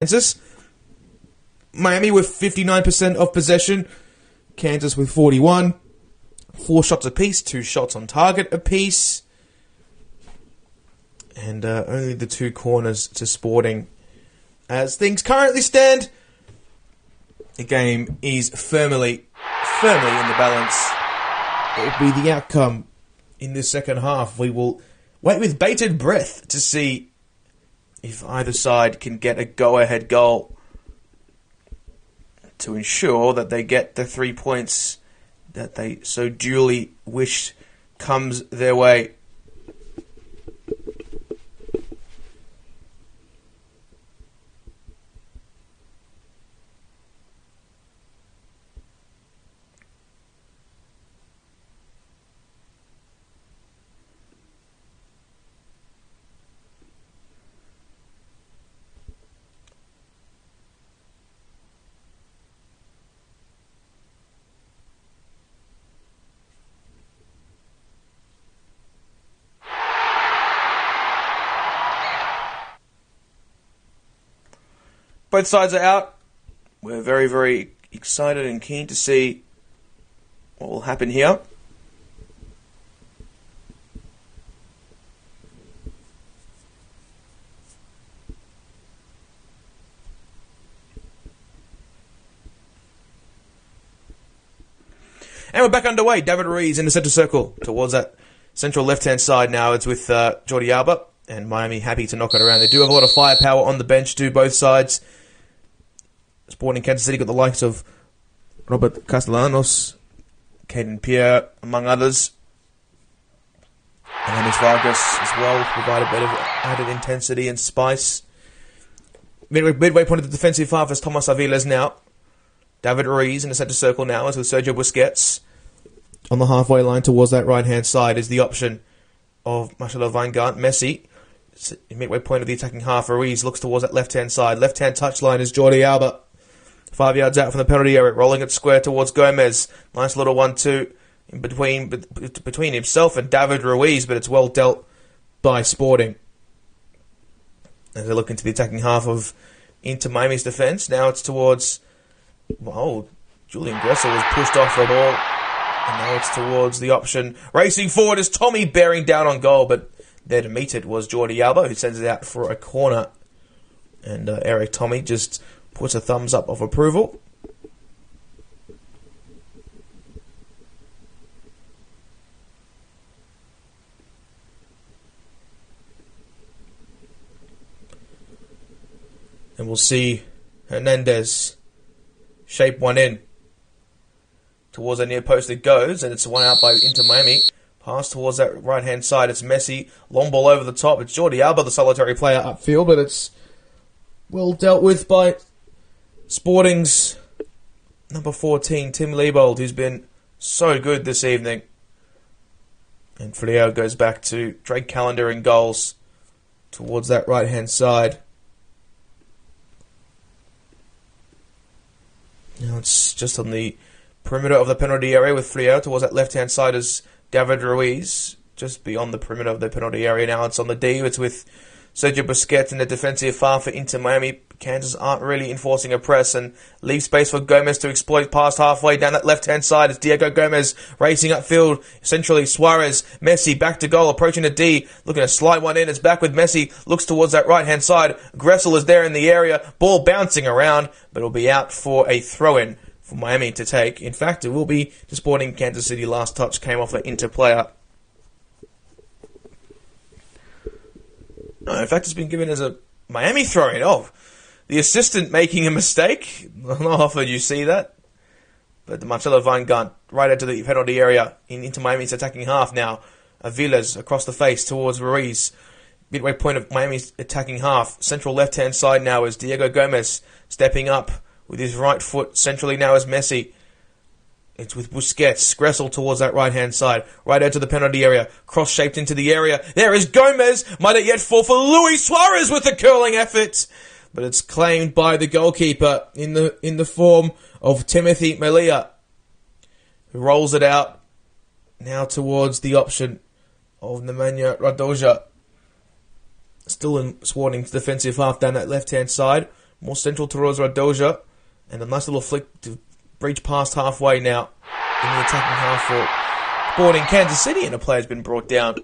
Kansas. Miami with 59% of possession. Kansas with 41. 4 shots apiece, 2 shots on target apiece. And only the 2 corners to Sporting. As things currently stand, the game is firmly in the balance. It will be the outcome in the second half. We will wait with bated breath to see if either side can get a go-ahead goal to ensure that they get the 3 points that they so duly wish comes their way. Both sides are out. We're very, very excited and keen to see what will happen here. And we're back underway. David Ruiz in the centre circle towards that central left-hand side now. It's with Jordi Alba, and Miami happy to knock it around. They do have a lot of firepower on the bench too, both sides. Sporting Kansas City got the likes of Robert Castellanos, Caden Pierre, among others. And then there's Vargas as well, to provide a bit of added intensity and spice. Midway point of the defensive half is Thomas Aviles now. David Ruiz in the centre circle now is with Sergio Busquets. On the halfway line towards that right-hand side is the option of Marcelo Weingart. Messi, midway point of the attacking half. Ruiz looks towards that left-hand side. Left-hand touchline is Jordi Alba. 5 yards out from the penalty area, rolling it square towards Gomez. Nice little 1-2 in between himself and David Ruiz, but it's well dealt by Sporting. As they look into the attacking half of Inter Miami's defence, now it's towards... Julian Gressel was pushed off the ball, and now it's towards the option. Racing forward is Thommy bearing down on goal, but there to meet it was Jordi Alba, who sends it out for a corner. And Erik Thommy just puts a thumbs up of approval. And we'll see Hernandez shape one in. Towards the near post it goes, and it's one out by Inter Miami. Pass towards that right-hand side. It's Messi. Long ball over the top. It's Jordi Alba, the solitary player upfield, but it's well dealt with by Sporting's number 14, Tim Leibold, who's been so good this evening. And Frio goes back to Drake Callender in goals towards that right-hand side. Now it's just on the perimeter of the penalty area with Frio. Towards that left-hand side is David Ruiz, just beyond the perimeter of the penalty area. Now it's on the D. It's with Sergio Busquets in the defensive half for Inter Miami. Kansas aren't really enforcing a press and leave space for Gomez to exploit past halfway. Down that left-hand side is Diego Gomez racing upfield. Centrally, Suarez, Messi back to goal, approaching the D, looking to slide one in. It's back with Messi, looks towards that right-hand side. Gressel is there in the area, ball bouncing around, but it'll be out for a throw-in for Miami to take. In fact, it will be to Sporting Kansas City. Last touch came off an Inter player. No, in fact, it's been given as a Miami throw-in. Oh, the assistant making a mistake. Not often you see that. But Marcelo Weingart right into the penalty area into Miami's attacking half now. Aviles across the face towards Ruiz. Midway point of Miami's attacking half. Central left-hand side now is Diego Gomez stepping up with his right foot. Centrally now is Messi. It's with Busquets. Gressel towards that right-hand side. Right out to the penalty area. Cross-shaped into the area. There is Gomez. Might it yet fall for Luis Suarez with a curling effort. But it's claimed by the goalkeeper in the form of Timothy Melia, who rolls it out now towards the option of Nemanja Radoja. Still in Sporting's defensive half down that left-hand side. More central towards Radoja. And a nice little flick to breach past halfway now in the attacking half for Sporting Kansas City, and a player's been brought down.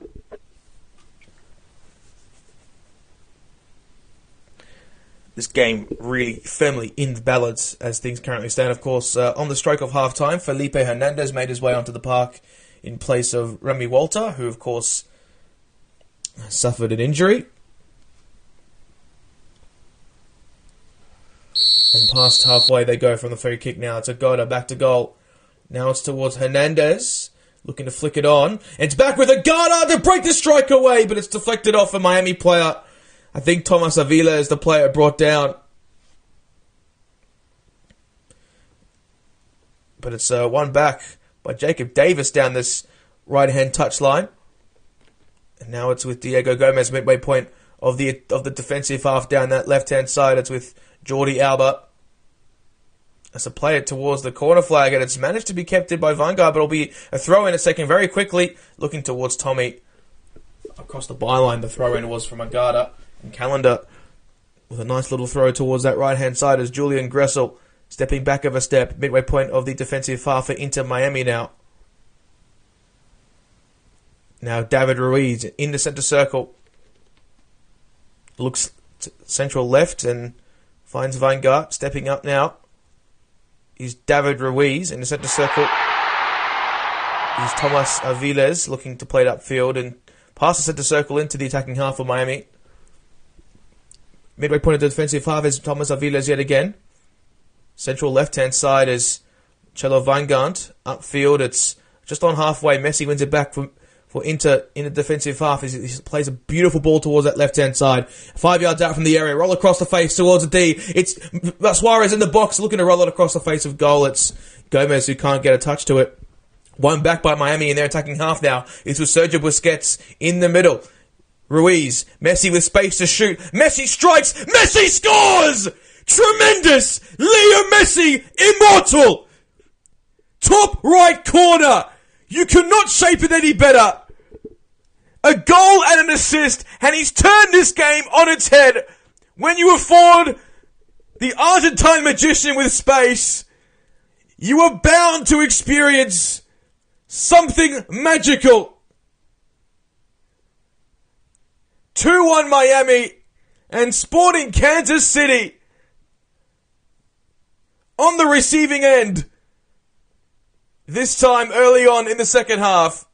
This game really firmly in the balance as things currently stand. Of course, on the stroke of half-time, Felipe Hernandez made his way onto the park in place of Remy Walter, who, of course, suffered an injury. And past halfway they go from the free kick now. It's Agada back to goal. Now it's towards Hernandez, looking to flick it on. It's back with Agada to break the strike away, but it's deflected off a Miami player. I think Thomas Avila is the player brought down. But it's one back by Jacob Davis down this right-hand touchline. And now it's with Diego Gomez, midway point of the defensive half down that left-hand side. It's with Jordi Alba. As a play it towards the corner flag, and it's managed to be kept in by Vanguard, but it'll be a throw in a second very quickly, looking towards Thommy. Across the byline, the throw-in was from Agada. And Calendar with a nice little throw towards that right-hand side as Julian Gressel stepping back of a step, midway point of the defensive half for Inter Miami now. Now David Ruiz in the centre circle. Looks central left and finds Vanguard. Stepping up now is David Ruiz in the centre circle. Is Thomas Aviles looking to play it upfield and pass the centre circle into the attacking half of Miami. Midway point of the defensive half is Thomas Aviles yet again. Central left-hand side is Chelo Vanguard. Upfield, it's just on halfway. Messi wins it back for Inter in the defensive half. He plays a beautiful ball towards that left-hand side. 5 yards out from the area. Roll across the face towards the D. It's Suarez in the box looking to roll it across the face of goal. It's Gomez who can't get a touch to it. One back by Miami in their attacking half now. It's with Sergio Busquets in the middle. Ruiz, Messi with space to shoot. Messi strikes. Messi scores! Tremendous! Leo Messi, immortal! Top right corner. You cannot shape it any better. A goal and an assist, and he's turned this game on its head. When you afford the Argentine magician with space, you are bound to experience something magical. 2-1 Miami and Sporting Kansas City on the receiving end. This time early on in the second half.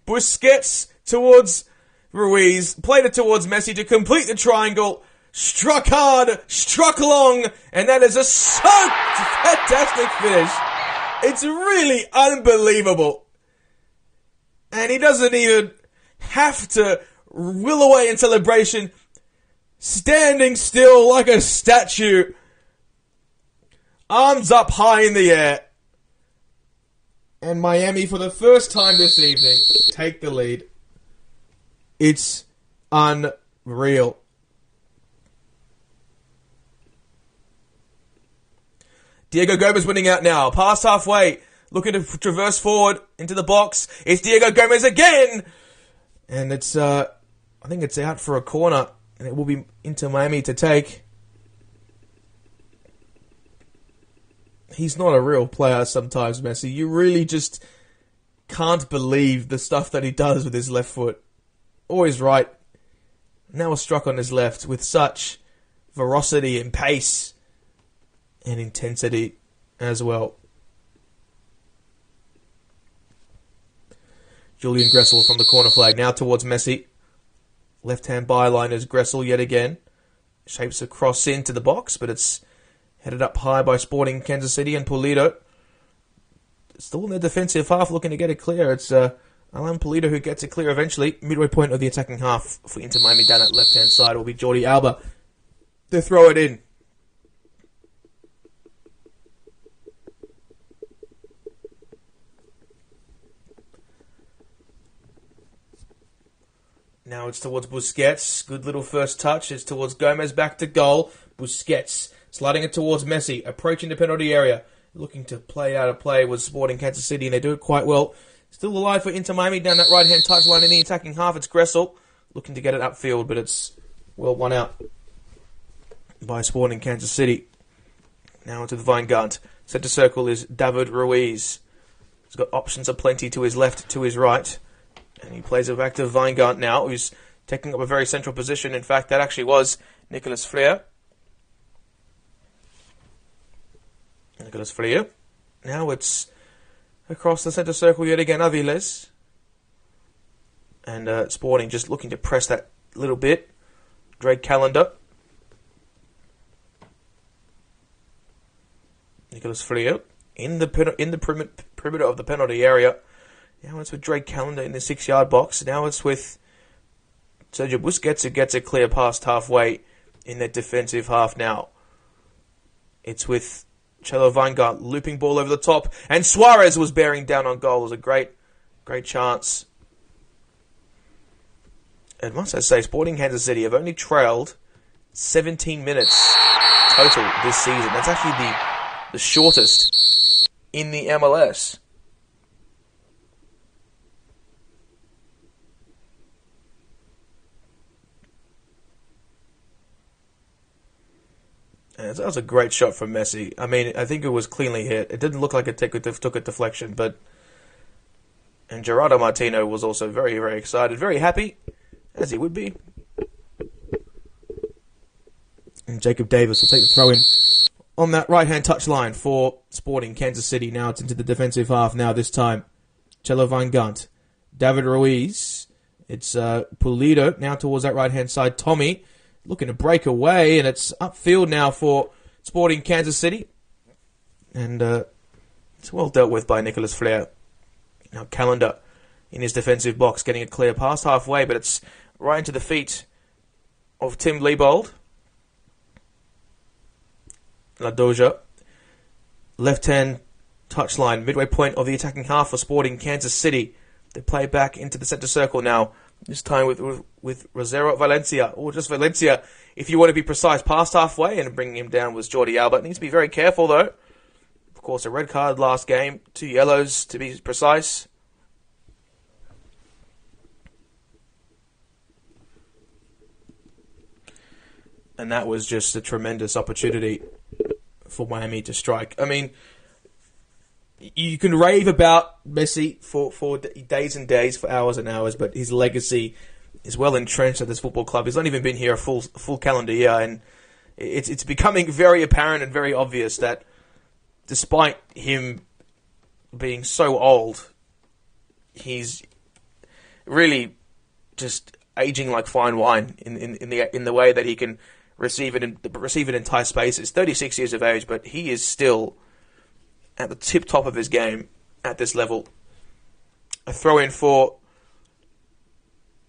Busquets towards Ruiz, played it towards Messi to complete the triangle. Struck hard, struck long, and that is a so fantastic finish. It's really unbelievable. And he doesn't even have to will away in celebration, standing still like a statue, arms up high in the air. And Miami, for the first time this evening, take the lead. It's unreal. Diego Gomez winning out now. Past halfway, looking to traverse forward into the box. It's Diego Gomez again! And it's, I think it's out for a corner, and it will be into Miami to take. He's not a real player sometimes, Messi. You really just can't believe the stuff that he does with his left foot. Always right. Now struck on his left with such ferocity and pace and intensity as well. Julian Gressel from the corner flag now towards Messi. Left-hand byline is Gressel yet again. Shapes a cross into the box, but it's headed up high by Sporting Kansas City and Pulido. Still in the defensive half looking to get it clear. It's Alan Pulido who gets it clear eventually. Midway point of the attacking half for Inter Miami down that left-hand side will be Jordi Alba to throw it in. Now it's towards Busquets. Good little first touch. It's towards Gomez. Back to goal. Busquets sliding it towards Messi. Approaching the penalty area. Looking to play out a play with Sporting Kansas City, and they do it quite well. Still alive for Inter Miami down that right-hand touchline in the attacking half. It's Gressel looking to get it upfield, but it's well one out. by Sporting Kansas City. Now into the Weingart. Centre circle is David Ruiz. He's got options aplenty to his left, to his right. And he plays it back to Weingart now, who's taking up a very central position. In fact, that actually was Nicolas Freire. Nicolas Freire. Now it's across the centre circle yet again, Aviles. And Sporting just looking to press that little bit. Drake Callender. Nicolas Freire in the perimeter of the penalty area. Now it's with Drake Callender in the 6-yard box. Now it's with Sergio Busquets, who gets a clear past halfway in that defensive half now. It's with Chelo Weingart looping ball over the top. And Suarez was bearing down on goal. It was a great chance. And must I say, Sporting Kansas City have only trailed 17 minutes total this season. That's actually the shortest in the MLS. And that was a great shot from Messi. I mean, I think it was cleanly hit. It didn't look like it took a deflection, but... And Gerardo Martino was also very, very excited, very happy, as he would be. And Jacob Davis will take the throw-in on that right-hand touchline for Sporting Kansas City. Now it's into the defensive half now this time. Chelo Weingart, David Ruiz. It's Pulido now towards that right-hand side. Thommy looking to break away, and it's upfield now for Sporting Kansas City. And it's well dealt with by Nicolas Freire. Now Callender in his defensive box, getting a clear pass halfway, but it's right into the feet of Tim Leibold. La Doja. Left-hand touchline, midway point of the attacking half for Sporting Kansas City. They play back into the centre circle now. This time with Rosero Valencia, or just Valencia, if you want to be precise, past halfway, and bringing him down was Jordi Alba. Needs to be very careful, though. Of course, a red card last game, 2 yellows to be precise. And that was just a tremendous opportunity for Miami to strike. I mean, you can rave about Messi for days and days, for hours and hours, but his legacy is well entrenched at this football club. He's not even been here a full calendar year, and it's becoming very apparent and very obvious that despite him being so old, he's really just aging like fine wine in the way that he can receive it in tight spaces. 36 years of age, but he is still at the tip-top of his game at this level. A throw-in for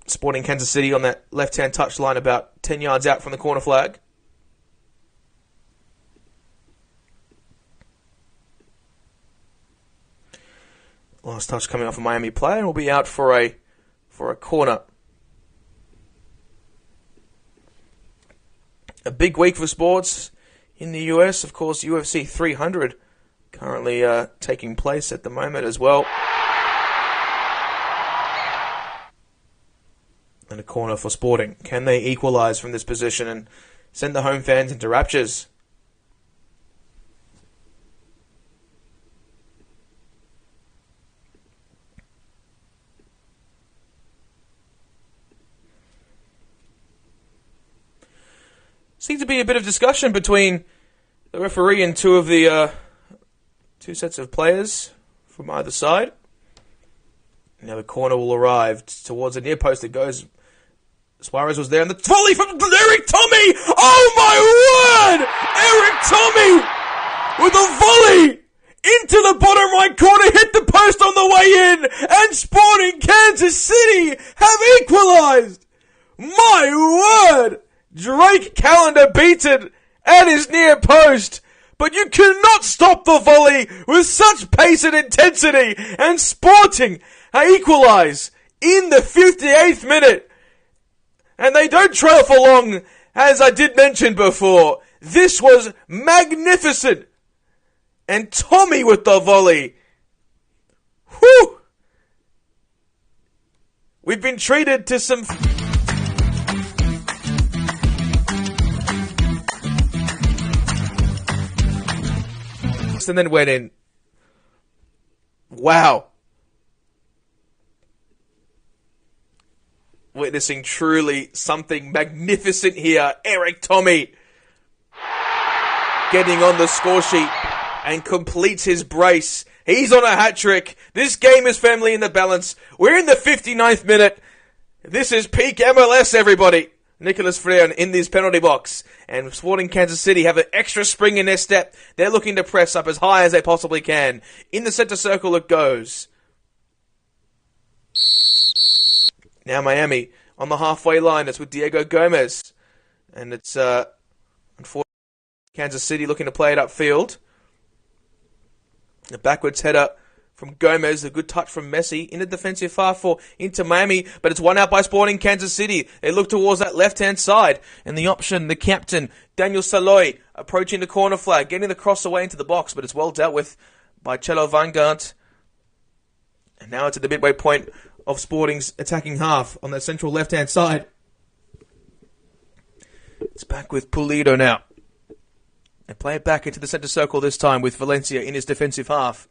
Sporting Kansas City on that left-hand touchline about 10 yards out from the corner flag. Last touch coming off a Miami player, and will be out for a corner. A big week for sports in the US. Of course, UFC 300 currently taking place at the moment as well. And a corner for Sporting. Can they equalise from this position and send the home fans into raptures? Seems to be a bit of discussion between the referee and two of the two sets of players from either side. Now the corner will arrive towards the near post. It goes. Suarez was there, and the volley from Erik Thommy. Oh my word! Erik Thommy with a volley into the bottom right corner, hit the post on the way in, and Sporting Kansas City have equalised. My word! Drake Callender beaten at his near post. But you cannot stop the volley with such pace and intensity. And Sporting equalise in the 58th minute. And they don't trail for long, as I did mention before. This was magnificent. And Thommy with the volley. Whew! We've been treated to some... post and then went in. Wow. Witnessing truly something magnificent here. Erik Thommy getting on the score sheet and completes his brace. He's on a hat-trick. This game is firmly in the balance. We're in the 59th minute. This is peak MLS, everybody. Nicholas Freire in this penalty box. And Sporting Kansas City have an extra spring in their step. They're looking to press up as high as they possibly can. In the center circle it goes. Now Miami on the halfway line. It's with Diego Gomez. And it's unfortunately Kansas City looking to play it upfield. A backwards header from Gomez, a good touch from Messi in the defensive half for Inter Miami, but it's won out by Sporting Kansas City. They look towards that left-hand side, and the option, the captain, Daniel Saloy, approaching the corner flag, getting the cross away into the box, but it's well dealt with by Chelo Vangant. And now it's at the midway point of Sporting's attacking half on that central left-hand side. It's back with Pulido now. They play it back into the centre circle this time with Valencia in his defensive half.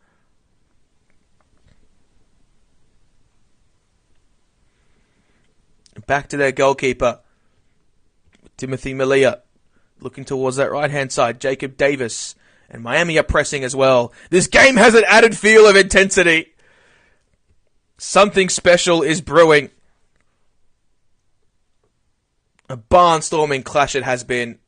Back to their goalkeeper, Timothy Melia, looking towards that right-hand side, Jacob Davis. And Miami are pressing as well. This game has an added feel of intensity. Something special is brewing. A barnstorming clash it has been.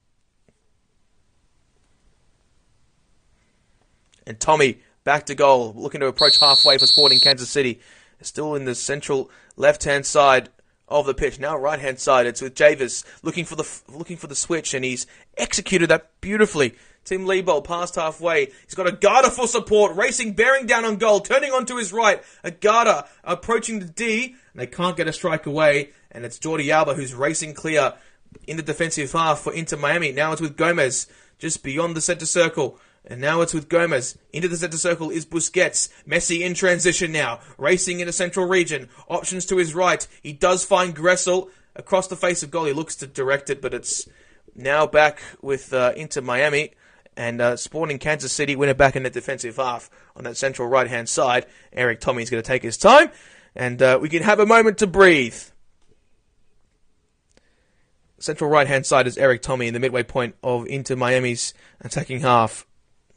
And Thommy, back to goal, looking to approach halfway for Sporting Kansas City. Still in the central left-hand side of the pitch. Now right-hand side, it's with Javis looking for the switch, and he's executed that beautifully. Tim Liebold past halfway. He's got Agada for support, racing, bearing down on goal, turning onto his right. Agada approaching the D, and they can't get a strike away. And it's Jordi Alba who's racing clear in the defensive half for Inter Miami. Now it's with Gomez just beyond the centre circle. And now it's with Gomez. Into the centre circle is Busquets. Messi in transition now. Racing in the central region. Options to his right. He does find Gressel across the face of goal. He looks to direct it, but it's now back with Inter Miami. And Sporting Kansas City win it back in the defensive half on that central right-hand side. Erik Thommy is going to take his time. And we can have a moment to breathe. Central right-hand side is Erik Thommy in the midway point of Inter Miami's attacking half.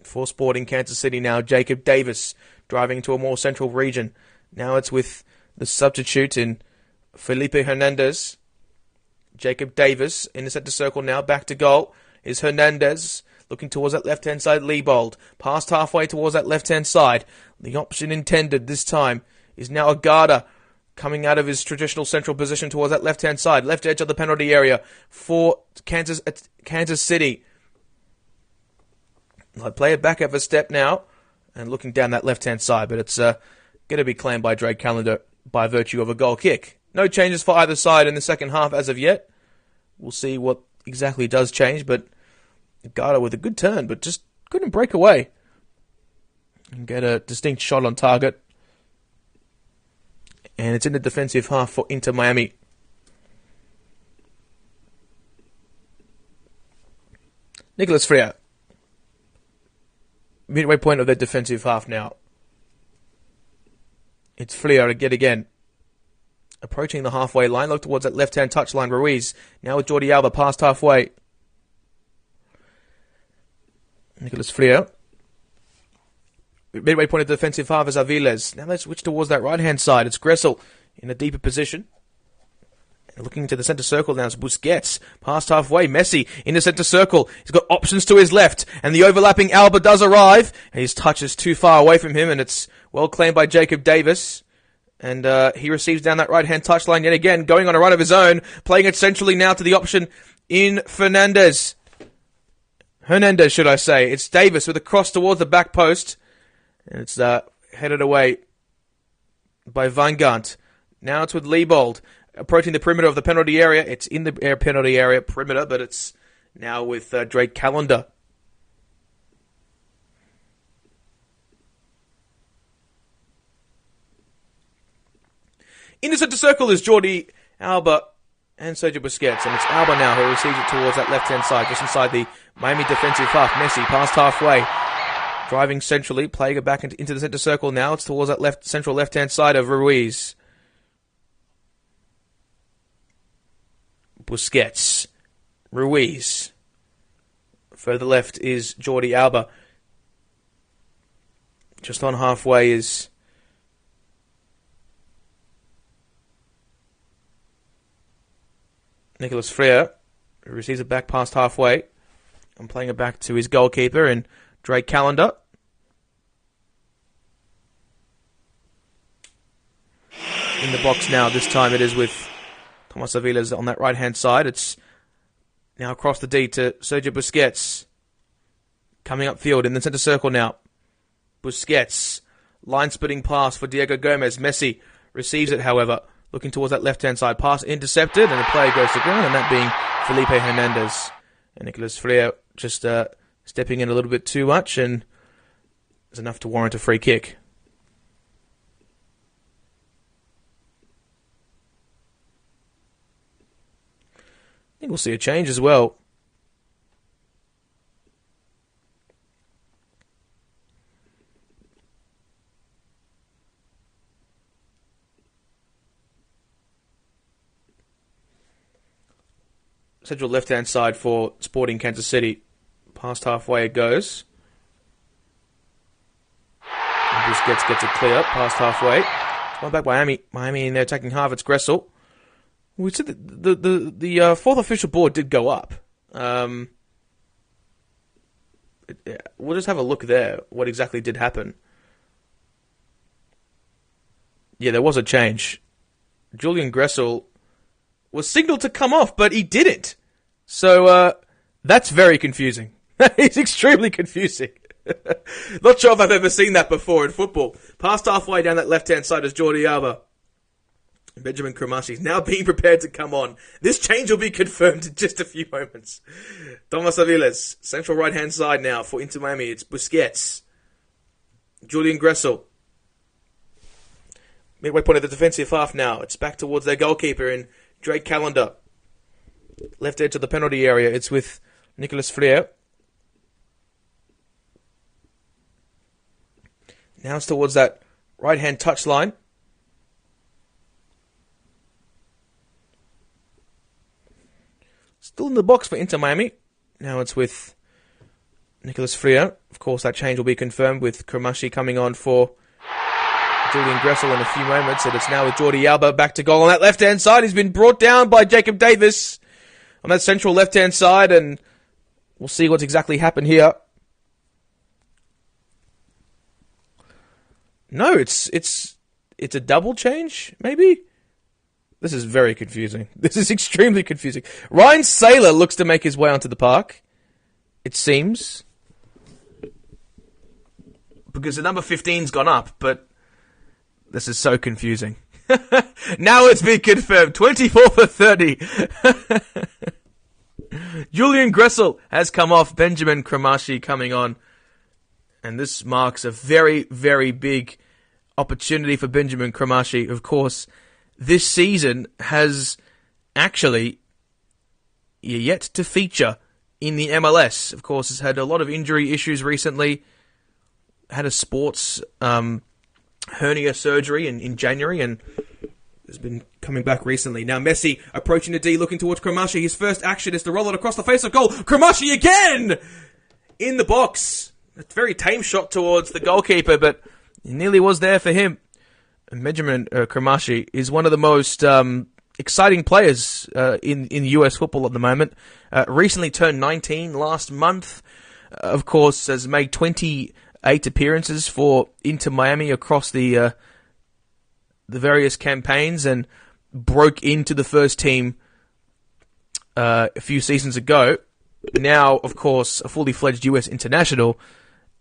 For Sporting Kansas City now, Jacob Davis driving to a more central region. Now it's with the substitute in Felipe Hernandez. Jacob Davis in the centre circle now, back to goal is Hernandez, looking towards that left-hand side, Liebold. Past halfway towards that left-hand side. The option intended this time is now Agada, coming out of his traditional central position towards that left-hand side. Left edge of the penalty area for Kansas City. I play it back up a step now and looking down that left-hand side, but it's going to be claimed by Drake Callender by virtue of a goal kick. No changes for either side in the second half as of yet. We'll see what exactly does change, but Agada with a good turn, but just couldn't break away and get a distinct shot on target. And it's in the defensive half for Inter Miami. Nicholas Freire. Midway point of their defensive half now. It's Freire again. Approaching the halfway line. Look towards that left-hand touchline. Ruiz. Now with Jordi Alba past halfway. Nicholas Freire. Midway point of the defensive half is Aviles. Now let's switch towards that right-hand side. It's Gressel in a deeper position. Looking into the centre circle now is Busquets. Past halfway, Messi in the centre circle. He's got options to his left. And the overlapping Alba does arrive. And his touch is too far away from him. And it's well claimed by Jacob Davis. And he receives down that right-hand touchline yet again. Going on a run of his own. Playing it centrally now to the option in Hernandez, should I say. It's Davis with a cross towards the back post. And it's headed away by Vangant. Now it's with Liebold. Approaching the perimeter of the penalty area. It's in the penalty area perimeter, but it's now with Drake Callender. In the centre circle is Jordi Alba and Sergio Busquets, and it's Alba now who receives it towards that left-hand side, just inside the Miami defensive half. Messi past halfway. Driving centrally, playing it back into the centre circle now. It's towards that central left-hand side of Ruiz. Busquets. Ruiz. Further left is Jordi Alba. Just on halfway is Nicolas Freire, who receives it back past halfway. I'm playing it back to his goalkeeper and Drake Callender. In the box now, this time it is with Thomas Aviles on that right-hand side. It's now across the D to Sergio Busquets. Coming upfield in the centre circle now. Busquets. Line-splitting pass for Diego Gomez. Messi receives it, however. Looking towards that left-hand side. Pass intercepted, and the player goes to ground, and that being Felipe Hernandez. And Nicolas Freire just stepping in a little bit too much, and is enough to warrant a free kick. I think we'll see a change as well. Central left-hand side for Sporting Kansas City. Past halfway it goes. And Busquets gets it clear past halfway. It's going back Miami. Miami in there attacking half. It's Gressel. We said that the fourth official board did go up. We'll just have a look there. What exactly did happen? Yeah, there was a change. Julian Gressel was signalled to come off, but he didn't. So that's very confusing. It's extremely confusing. Not sure if I've ever seen that before in football. Past halfway down that left-hand side is Jordi Alba. Benjamin Cremaschi is now being prepared to come on. This change will be confirmed in just a few moments. Thomas Aviles, central right-hand side now for Inter Miami. It's Busquets. Julian Gressel. Midway point of the defensive half now. It's back towards their goalkeeper in Drake Callender. Left edge of the penalty area. It's with Nicolas Freire. Now it's towards that right-hand touchline. Still in the box for Inter Miami. Now it's with Nicolas Freire. Of course, that change will be confirmed with Cremaschi coming on for Julian Gressel in a few moments. And it's now with Jordi Alba back to goal on that left-hand side. He's been brought down by Jacob Davis on that central left-hand side. And we'll see what's exactly happened here. No, it's a double change, maybe? This is very confusing. This is extremely confusing. Ryan Saylor looks to make his way onto the park, it seems. Because the number 15's gone up, but this is so confusing. Now it's been confirmed. 24 for 30. Julian Gressel has come off. Benjamin Cremaschi coming on. And this marks a very, very big opportunity for Benjamin Cremaschi. Of course, this season has actually yet to feature in the MLS. Of course, has had a lot of injury issues recently. Had a sports hernia surgery in January and has been coming back recently. Now Messi approaching the D, looking towards Cremaschi. His first action is to roll it across the face of goal. Cremaschi again! In the box. A very tame shot towards the goalkeeper, but it nearly was there for him. Benjamin Cremaschi is one of the most exciting players in US football at the moment. Recently turned 19 last month. Of course, has made 28 appearances for Inter Miami across the various campaigns and broke into the first team a few seasons ago. Now, of course, a fully fledged US international,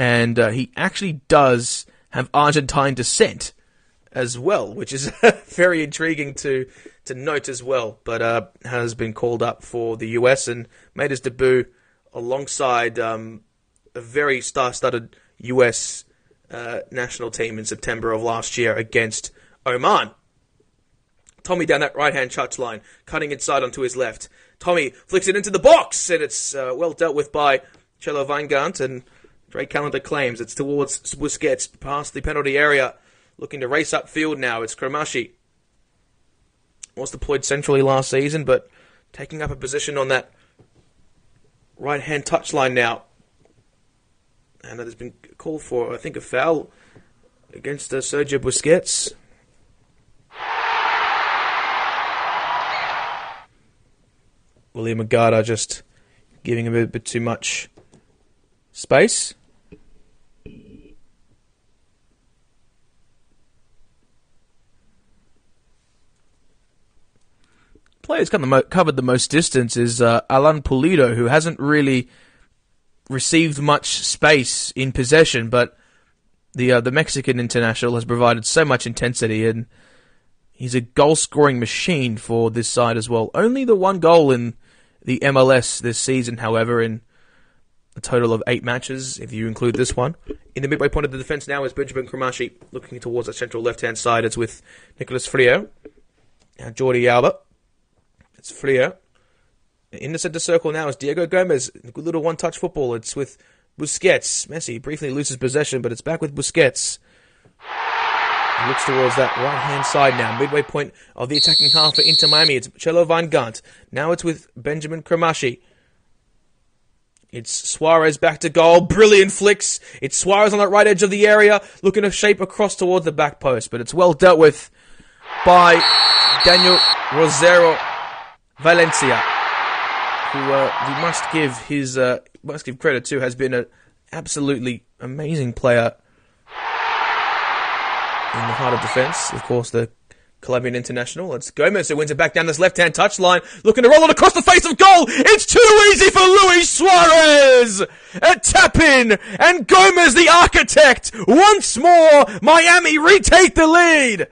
and he actually does have Argentine descent as well, which is very intriguing to note as well, but has been called up for the US and made his debut alongside a very star-studded US national team in September of last year against Oman. Thommy down that right-hand touchline, cutting inside onto his left. Thommy flicks it into the box, and it's well dealt with by Chelo Weingart, and Drake Callender claims it's towards Busquets, past the penalty area. Looking to race upfield now. It's Kramashi. Was deployed centrally last season, but taking up a position on that right-hand touchline now. And there's been called for, I think, a foul against Sergio Busquets. William Agada just giving him a bit too much space. Player's covered the most distance is Alan Pulido, who hasn't really received much space in possession, but the Mexican international has provided so much intensity, and he's a goal-scoring machine for this side as well. Only the one goal in the MLS this season, however, in a total of 8 matches, if you include this one. In the midway point of the defence now is Benjamin Kramashi, looking towards the central left-hand side. It's with Nicolas Frio. Now Jordi Alba. It's Frio. In the centre circle now is Diego Gomez. A good little one-touch football. It's with Busquets. Messi briefly loses possession, but it's back with Busquets. He looks towards that right-hand side now. Midway point of the attacking half for Inter Miami. It's Chelo Van Gant. Now it's with Benjamin Kramashi. It's Suarez back to goal. Brilliant flicks. It's Suarez on that right edge of the area, looking to shape across towards the back post, but it's well dealt with by Daniel Rosero Valencia, who we must give credit to, has been an absolutely amazing player in the heart of defence. Of course, the Colombian international. It's Gomez who wins it back down this left-hand touchline, looking to roll it across the face of goal. It's too easy for Luis Suarez. A tap-in, and Gomez, the architect. Once more, Miami retake the lead.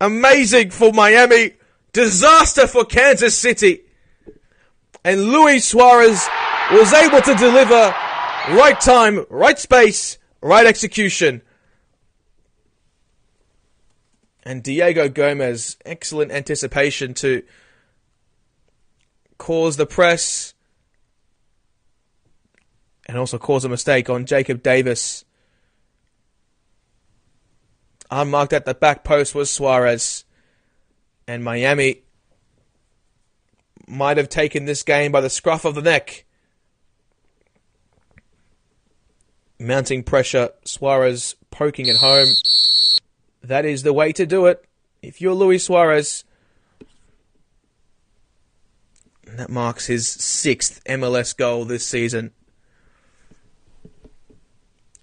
Amazing for Miami. Disaster for Kansas City. And Luis Suarez was able to deliver right time, right space, right execution. And Diego Gomez, excellent anticipation to cause the press and also cause a mistake on Jacob Davis. Unmarked at the back post was Suarez. And Miami might have taken this game by the scruff of the neck. Mounting pressure, Suarez poking it home. That is the way to do it. If you're Luis Suarez, that marks his 6th MLS goal this season.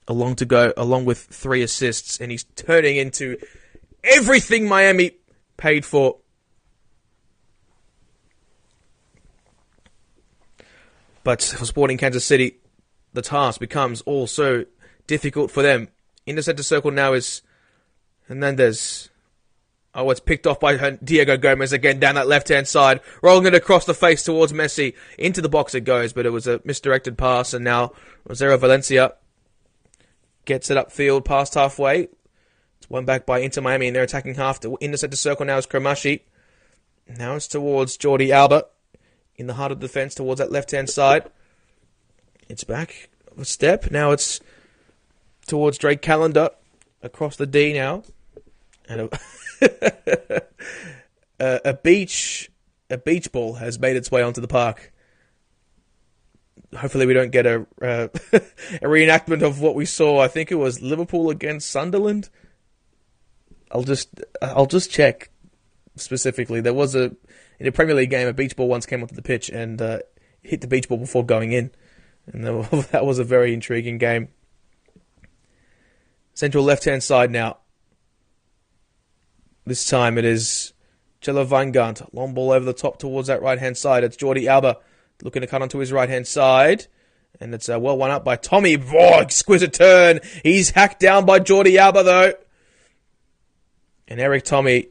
Along with 3 assists, and he's turning into everything Miami paid for. But for Sporting Kansas City, the task becomes also difficult for them. In the centre circle now is Hernandez. Oh, it's picked off by Diego Gomez again down that left-hand side, rolling it across the face towards Messi. Into the box it goes, but it was a misdirected pass, and now Rosero Valencia gets it upfield past halfway. It's won back by Inter Miami in their attacking half. In the centre circle now is Kramashi. Now it's towards Jordi Alba in the heart of the defence towards that left-hand side. It's back a step. Now it's towards Drake Callender across the D now. And a beach ball has made its way onto the park. Hopefully we don't get a reenactment of what we saw. I think it was Liverpool against Sunderland. I'll just check specifically. There was in a Premier League game, a beach ball once came onto the pitch and hit the beach ball before going in. And that was a very intriguing game. Central left-hand side now. This time it is Chelo Van Gant. Long ball over the top towards that right-hand side. It's Jordi Alba looking to cut onto his right-hand side. And it's well won up by Thommy. Oh, exquisite turn. He's hacked down by Jordi Alba, though. And Erik, Thommy,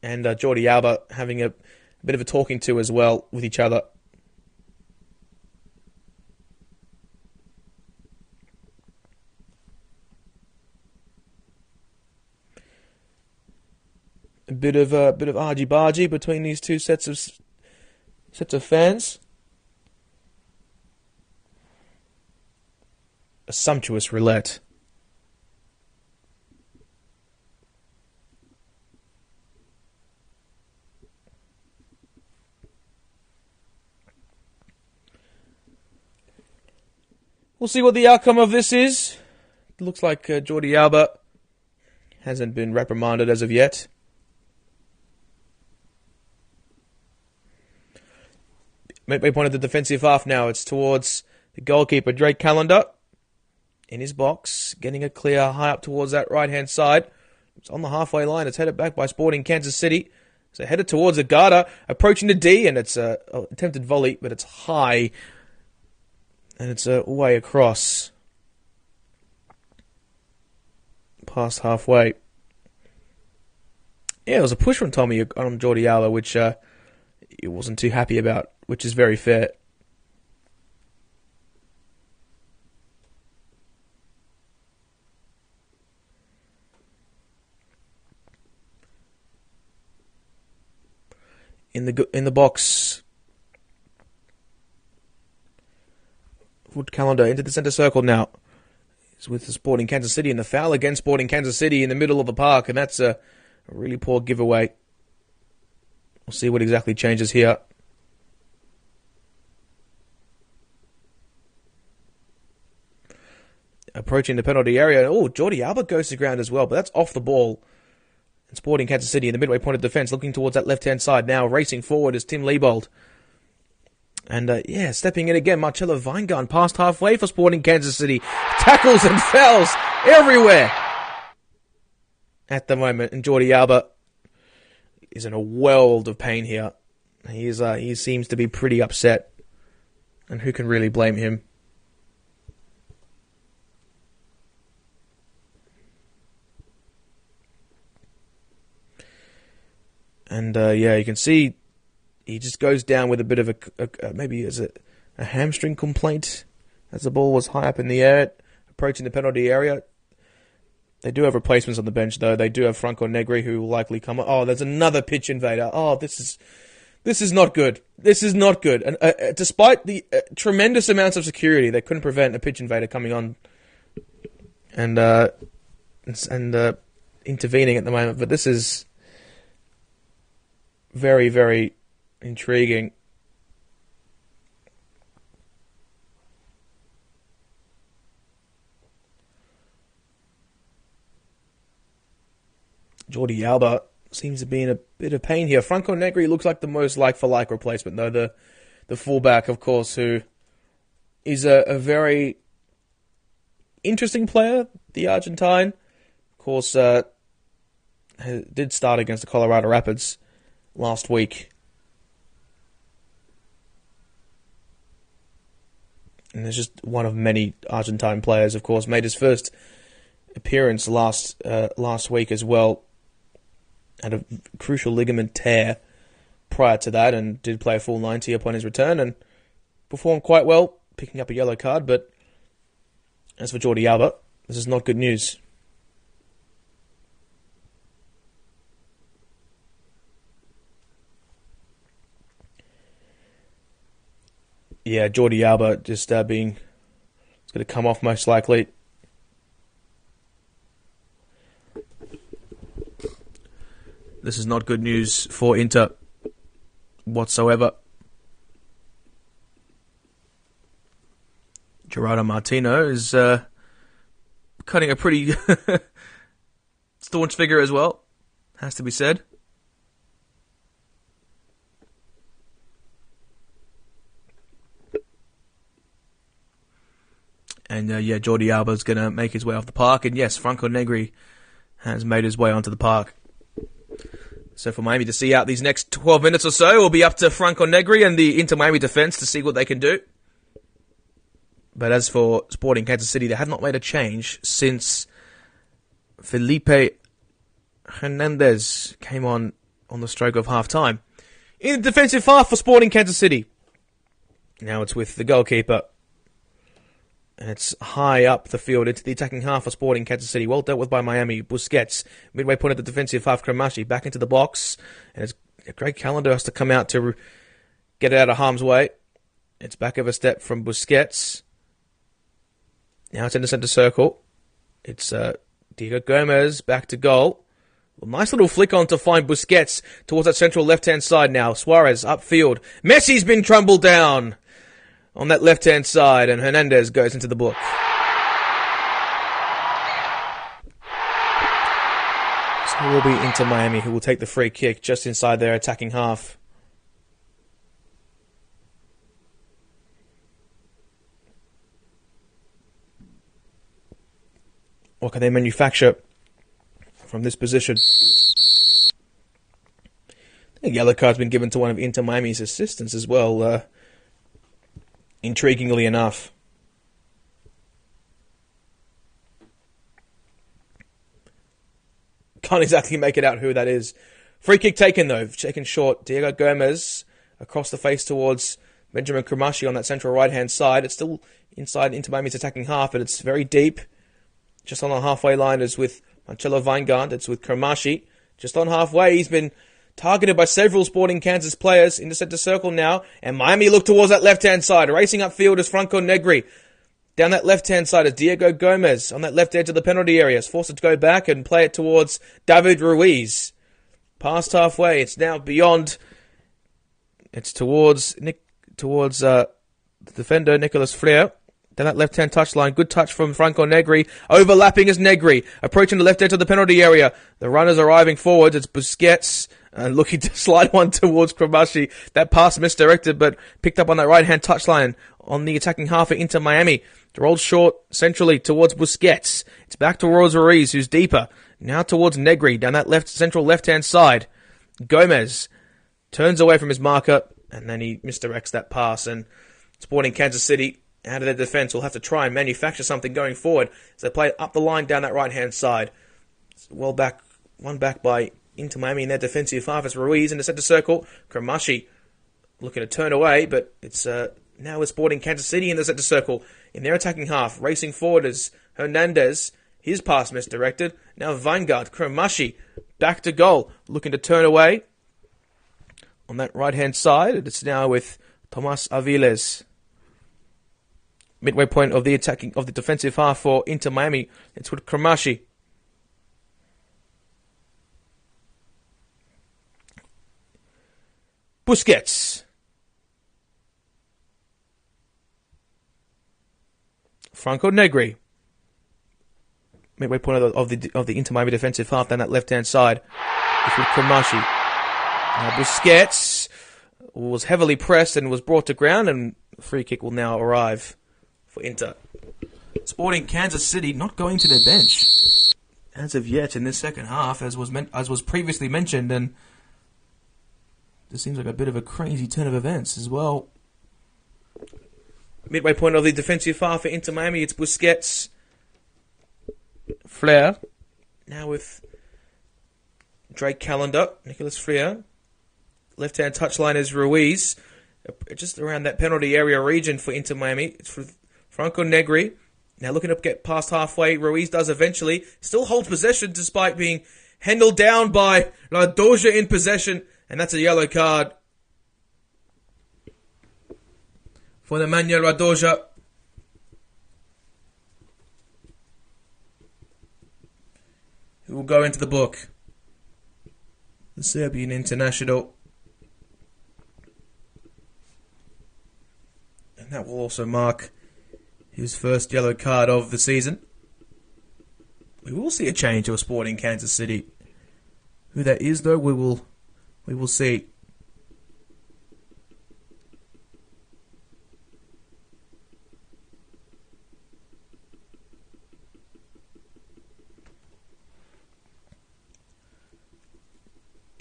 and Jordi Alba having a bit of a talking to as well with each other. A bit of argy-bargy between these two sets of fans. a sumptuous roulette. We'll see what the outcome of this is. It looks like Jordi Alba hasn't been reprimanded as of yet. Midway point of the defensive half now. It's towards the goalkeeper, Drake Callender, in his box, getting it clear high up towards that right-hand side. It's on the halfway line. It's headed back by Sporting Kansas City. So headed towards Agada, approaching the D, and it's an attempted volley, but it's high. And it's way across. Past halfway. Yeah, it was a push from Thommy on Jordi Alba, which he wasn't too happy about, which is very fair. In the box. Foot calendar into the centre circle now. He's with the Sporting Kansas City, and the foul against Sporting Kansas City in the middle of the park, and that's a really poor giveaway. We'll see what exactly changes here. Approaching the penalty area. Oh, Jordi Alba goes to ground as well, but that's off the ball. And Sporting Kansas City in the midway point of defence, looking towards that left-hand side now. Racing forward is Tim Liebold. And, stepping in again, Marcelo Weingarten past halfway for Sporting Kansas City. Tackles and fouls everywhere at the moment. And Jordi Alba is in a world of pain here. He seems to be pretty upset. And who can really blame him? And, you can see he just goes down with a bit of maybe is it a hamstring complaint as the ball was high up in the air, approaching the penalty area. They do have replacements on the bench, though. They do have Franco Negri, who will likely come. Oh, there's another pitch invader. Oh, this is not good. This is not good. And despite the tremendous amounts of security, they couldn't prevent a pitch invader coming on and intervening at the moment. But this is very, very intriguing. Jordi Alba seems to be in a bit of pain here. Franco Negri looks like the most like-for-like replacement, though. The fullback, of course, who is a very interesting player, the Argentine. Of course, did start against the Colorado Rapids last week. And there's just one of many Argentine players, of course, made his first appearance last week as well. Had a crucial ligament tear prior to that and did play a full 90 upon his return and performed quite well, picking up a yellow card. But as for Jordi Alba, this is not good news. Yeah, Jordi Alba just it's going to come off most likely. This is not good news for Inter whatsoever. Gerardo Martino is cutting a pretty staunch figure as well, has to be said. And Jordi Alba's going to make his way off the park. And yes, Franco Negri has made his way onto the park. So for Miami to see out these next 12 minutes or so, will be up to Franco Negri and the Inter Miami defense to see what they can do. But as for Sporting Kansas City, they have not made a change since Felipe Hernandez came on the stroke of half-time. In the defensive half for Sporting Kansas City. Now it's with the goalkeeper. And it's high up the field into the attacking half for Sporting Kansas City. Well dealt with by Miami. Busquets, midway point at the defensive half. Kramashi back into the box. And it's a great calendar has to come out to get it out of harm's way. It's back of a step from Busquets. Now it's in the centre circle. It's Diego Gomez back to goal. Nice little flick on to find Busquets towards that central left-hand side now. Suarez upfield. Messi's been trundled down on that left-hand side, and Hernandez goes into the book. So it will be Inter Miami who will take the free kick just inside their attacking half. What can they manufacture from this position? A yellow card's been given to one of Inter Miami's assistants as well, intriguingly enough. Can't exactly make it out who that is. Free kick taken though, taken short. Diego Gomez across the face towards Benjamin Kramashi on that central right-hand side. It's still inside Inter Miami's attacking half, but it's very deep. Just on the halfway line is with Marcelo Weingart. It's with Kramashi. Just on halfway, he's been targeted by several Sporting Kansas players in the centre circle now. And Miami look towards that left-hand side. Racing upfield is Franco Negri. Down that left-hand side is Diego Gomez. On that left edge of the penalty area. Is forced to go back and play it towards David Ruiz. Past halfway. It's now beyond. It's towards the defender, Nicolas Freire. Down that left-hand touchline. Good touch from Franco Negri. Overlapping is Negri. Approaching the left edge of the penalty area. The runners arriving forwards. It's Busquets. Looking to slide one towards Kramashi. That pass misdirected, but picked up on that right-hand touchline on the attacking half of Inter Miami. Rolled short centrally towards Busquets. It's back towards Ruiz, who's deeper. Now towards Negri. Down that central left-hand side. Gomez turns away from his marker, and then he misdirects that pass. And Sporting Kansas City, out of their defence, will have to try and manufacture something going forward as they play up the line down that right-hand side. Well back, one back by Inter Miami in their defensive half. It's Ruiz in the centre circle. Kramashi looking to turn away, but it's now with Sporting Kansas City in the centre circle in their attacking half. Racing forward is Hernandez. His pass misdirected. Now Weingart. Kramashi back to goal, looking to turn away on that right-hand side. It's now with Tomas Aviles. Midway point of the defensive half for Inter Miami. It's with Kramashi. Busquets. Franco Negri. Midway point of the Inter Miami defensive half down that left-hand side. It's with Kramashi. Now Busquets was heavily pressed and was brought to ground, and the free kick will now arrive for Inter. Sporting Kansas City not going to their bench as of yet in this second half, as was previously mentioned, and this seems like a bit of a crazy turn of events as well. Midway point of the defensive half for Inter Miami, it's Busquets. Freire. Now with Drake Callender, Nicolas Freire. Left-hand touchline is Ruiz. Just around that penalty area region for Inter Miami. It's for Franco Negri. Now looking to get past halfway. Ruiz does eventually. Still holds possession despite being handled down by La Doja in possession. And that's a yellow card for Nemanja Radoja. Who will go into the book. The Serbian international. And that will also mark his first yellow card of the season. We will see a change to a Sporting Kansas City. Who that is, though, we will see.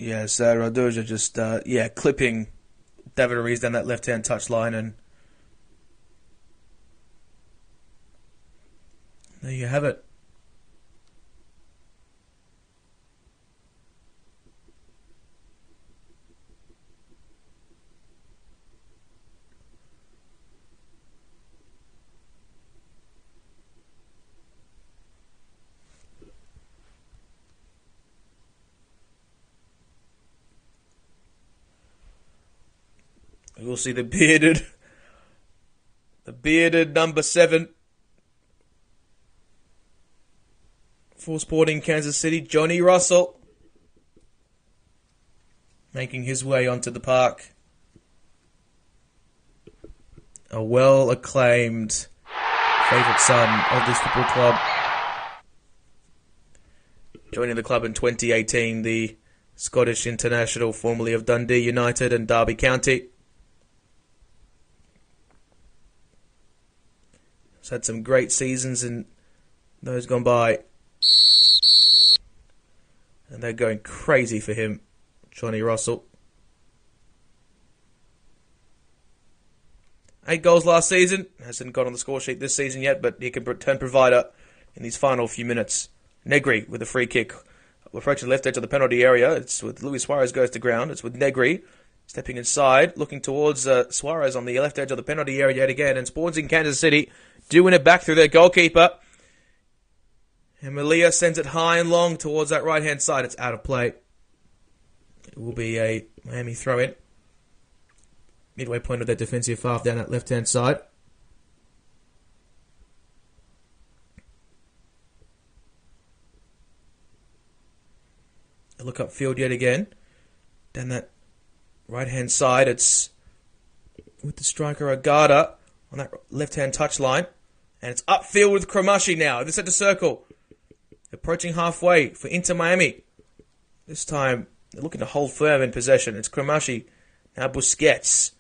Yes, Radoja just, clipping David Ruiz down that left-hand touchline, and there you have it. We'll see the bearded number 7 for Sporting Kansas City, Johnny Russell, making his way onto the park. A well-acclaimed favourite son of this football club. Joining the club in 2018, the Scottish international, formerly of Dundee United and Derby County. He's had some great seasons in those gone by. And they're going crazy for him, Johnny Russell. 8 goals last season. Hasn't got on the score sheet this season yet, but he can turn provider in these final few minutes. Negri with a free kick. Approaching the left edge of the penalty area. It's with Luis Suarez goes to ground. It's with Negri stepping inside, looking towards Suarez on the left edge of the penalty area yet again. And Sporting Kansas City doing it back through their goalkeeper. And Melia sends it high and long towards that right-hand side. It's out of play. It will be a Miami throw-in. Midway point of their defensive half down that left-hand side. A look upfield yet again. Down that right-hand side, it's with the striker Agada on that left-hand touchline. And it's upfield with Cromashi now. This at the circle. Approaching halfway for Inter Miami. This time, they're looking to hold firm in possession. It's Cromashi. Now Busquets.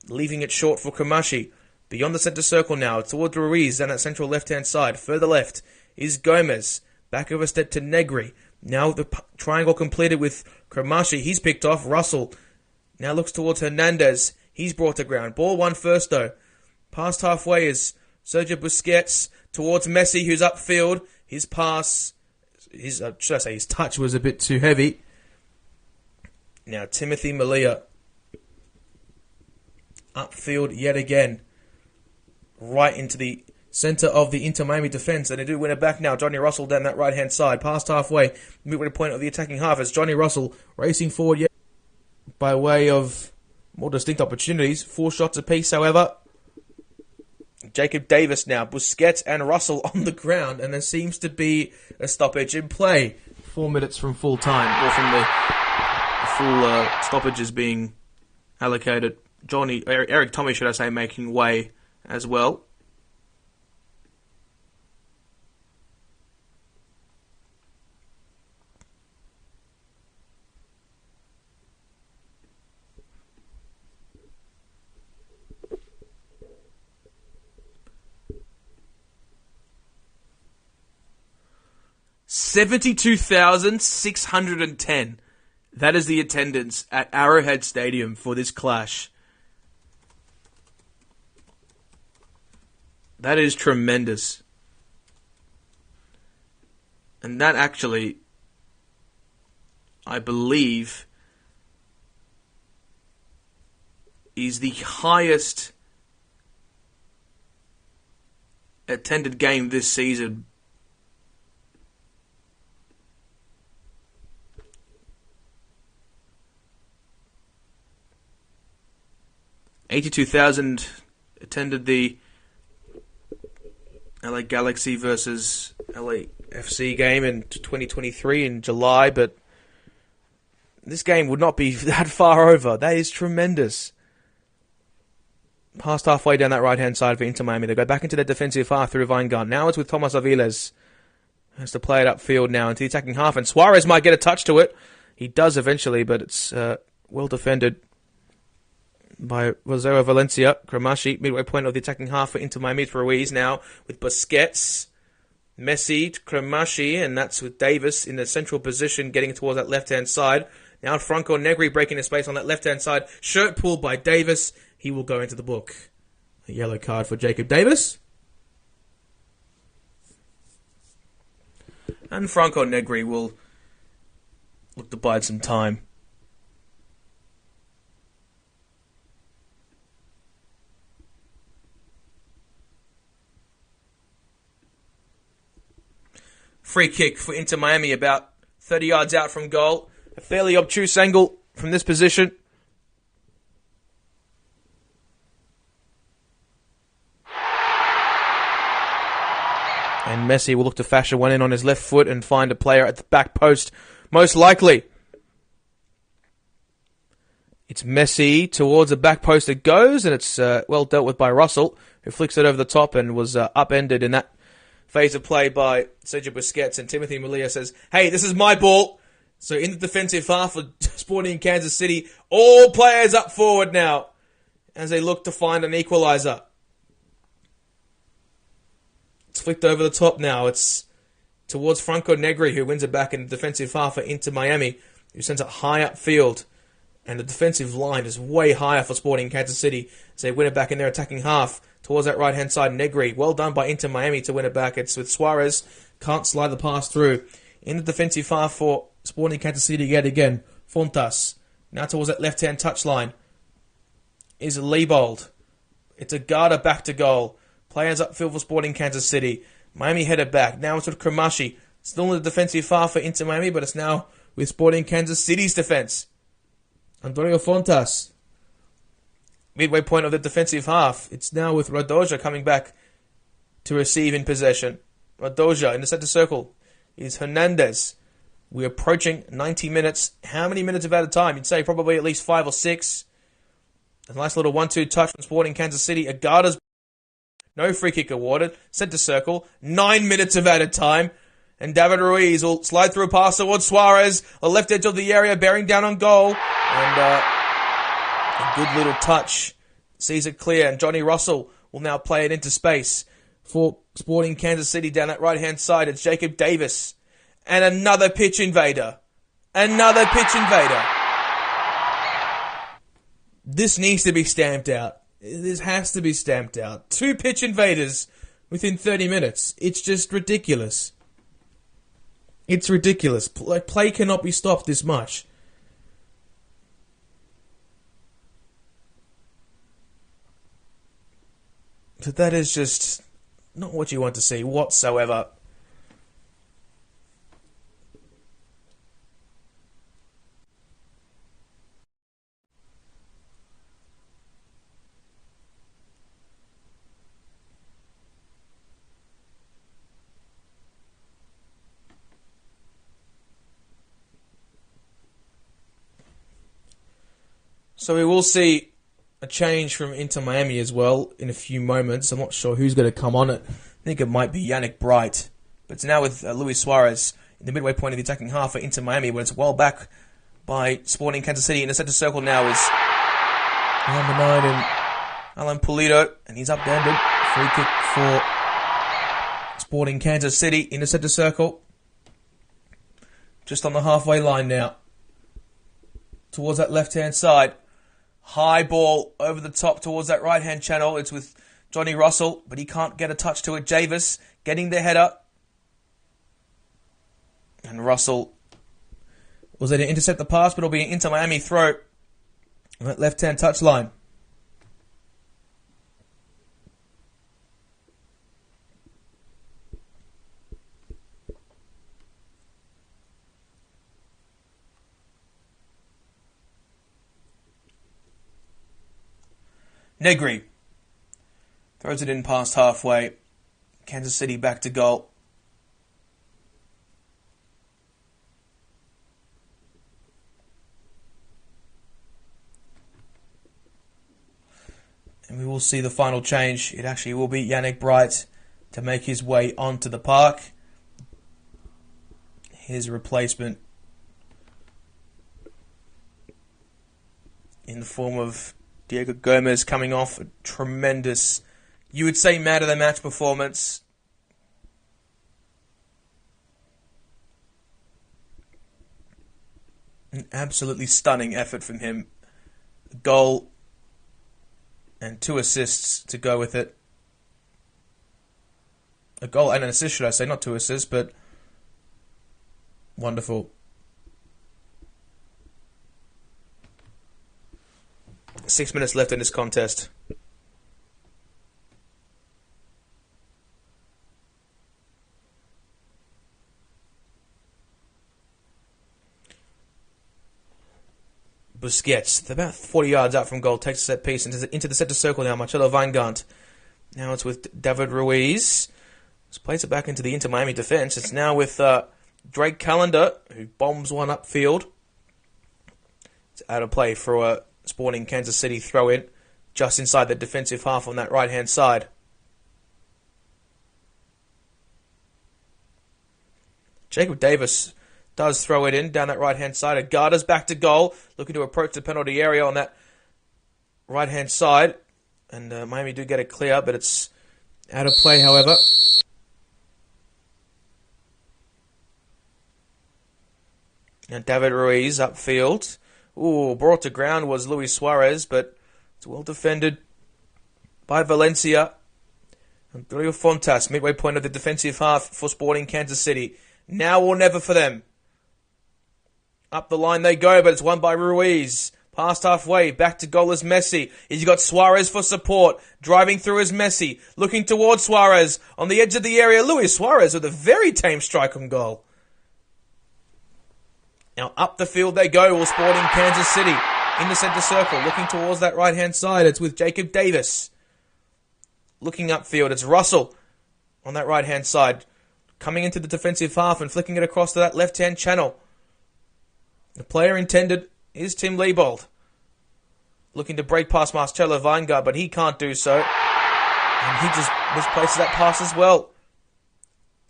Leaving it short for Cromashi. Beyond the centre circle now. Towards Ruiz down that central left-hand side. Further left is Gomez. Back of a step to Negri. Now the triangle completed with Cromashi. He's picked off. Russell now looks towards Hernandez. He's brought to ground. Ball won first though. Past halfway is Sergio Busquets towards Messi, who's upfield. His pass, his touch was a bit too heavy. Now Timothy Melia. Upfield yet again. Right into the centre of the Inter Miami defence. And they do win it back now. Johnny Russell down that right-hand side. Past halfway. Midway point of the attacking half as Johnny Russell racing forward yet by way of more distinct opportunities. 4 shots apiece, however. Jacob Davis now. Busquets and Russell on the ground. And there seems to be a stoppage in play. 4 minutes from full time. Or from the full stoppages being allocated. Erik Thommy, should I say, making way as well. $72,610. That is the attendance at Arrowhead Stadium for this clash. That is tremendous. And that actually, I believe, is the highest attended game this season. $82,000 attended the LA Galaxy versus LAFC game in 2023 in July, but this game would not be that far over. That is tremendous. Past halfway down that right-hand side for Inter Miami. They go back into their defensive half through Weingart. Now it's with Thomas Aviles. Has to play it upfield now into the attacking half, and Suarez might get a touch to it. He does eventually, but it's well defended by Rosario Valencia. Cromashi, midway point of the attacking half for Inter Miami. Ruiz now with Busquets, Messi, Cromashi, and that's with Davis in the central position getting towards that left-hand side. Now Franco Negri breaking the space on that left-hand side. Shirt pulled by Davis. He will go into the book. A yellow card for Jacob Davis. And Franco Negri will look to bide some time. Free kick for Inter Miami about 30 yards out from goal. A fairly obtuse angle from this position. And Messi will look to fashion one in on his left foot and find a player at the back post, most likely. It's Messi towards the back post it goes, and it's well dealt with by Russell, who flicks it over the top and was upended in that phase of play by Sergio Busquets. And Timothy Melia says, hey, this is my ball. So in the defensive half for Sporting Kansas City, all players up forward now as they look to find an equaliser. It's flicked over the top now. It's towards Franco Negri, who wins it back in the defensive half for Inter Miami, who sends it high upfield. And the defensive line is way higher for Sporting Kansas City, so they win it back in their attacking half towards that right-hand side. Negri, well done by Inter Miami to win it back. It's with Suarez, can't slide the pass through. In the defensive half for Sporting Kansas City yet again, Fontas. Now towards that left-hand touchline is Leibold. It's Agada back to goal. Players upfield for Sporting Kansas City. Miami headed back. Now it's with Kramashi. Still in the defensive half for Inter Miami, but it's now with Sporting Kansas City's defence. Antonio Fontas. Midway point of the defensive half. It's now with Radoja coming back to receive in possession. Radoja in the centre circle is Hernandez. We're approaching 90 minutes. How many minutes of added time? You'd say probably at least 5 or 6. A nice little 1-2 touch from Sporting Kansas City. Agada's no free kick awarded. Centre circle. 9 minutes of added time. And David Ruiz will slide through a pass towards Suarez. The left edge of the area, bearing down on goal. And a good little touch. Sees it clear. And Johnny Russell will now play it into space for Sporting Kansas City down that right-hand side. It's Jacob Davis. And another pitch invader. Another pitch invader. This needs to be stamped out. This has to be stamped out. 2 pitch invaders within 30 minutes. It's just ridiculous. It's ridiculous. Play cannot be stopped this much. But that is just not what you want to see whatsoever. So we will see a change from Inter Miami as well in a few moments. I'm not sure who's going to come on it. I think it might be Yannick Bright. But it's now with Luis Suarez in the midway point of the attacking half for Inter Miami, when it's well back by Sporting Kansas City. In the centre circle now is number 9 and Alan Pulido, and he's upended. Free kick for Sporting Kansas City in the centre circle. Just on the halfway line now. Towards that left-hand side. High ball over the top towards that right-hand channel. It's with Johnny Russell, but he can't get a touch to it. Javis getting the header. And Russell was there to intercept the pass, but it'll be an Inter Miami throw on that left-hand touchline. Negri throws it in past halfway. Kansas City back to goal. And we will see the final change. It actually will be Yannick Bright to make his way onto the park. His replacement in the form of Diego Gomez, coming off a tremendous, you would say, man of the match performance. An absolutely stunning effort from him. A goal and 2 assists to go with it. A goal and an assist, should I say, not 2 assists, but wonderful. 6 minutes left in this contest. Busquets, about 40 yards out from goal, takes a set piece into the centre circle now. Marcelo Weingart. Now it's with David Ruiz. Let's place it back into the Inter Miami defence. It's now with Drake Callender, who bombs one upfield. It's out of play for a Sporting Kansas City throw-in, just inside the defensive half on that right-hand side. Jacob Davis does throw it in down that right-hand side. Agada's back to goal, looking to approach the penalty area on that right-hand side. And Miami do get it clear, but it's out of play, however. And David Ruiz upfield. Ooh, brought to ground was Luis Suarez, but it's well defended by Valencia. Antonio Fontas, midway point of the defensive half for Sporting Kansas City. Now or never for them. Up the line they go, but it's won by Ruiz. Past halfway, back to goal is Messi. He's got Suarez for support. Driving through is Messi. Looking towards Suarez. On the edge of the area, Luis Suarez with a very tame strike on goal. Now up the field they go, all Sporting Kansas City. In the centre circle, looking towards that right-hand side. It's with Jacob Davis. Looking upfield, it's Russell on that right-hand side. Coming into the defensive half and flicking it across to that left-hand channel. The player intended is Tim Liebold. Looking to break past Marcelo Weingart, but he can't do so. And he just misplaces that pass as well.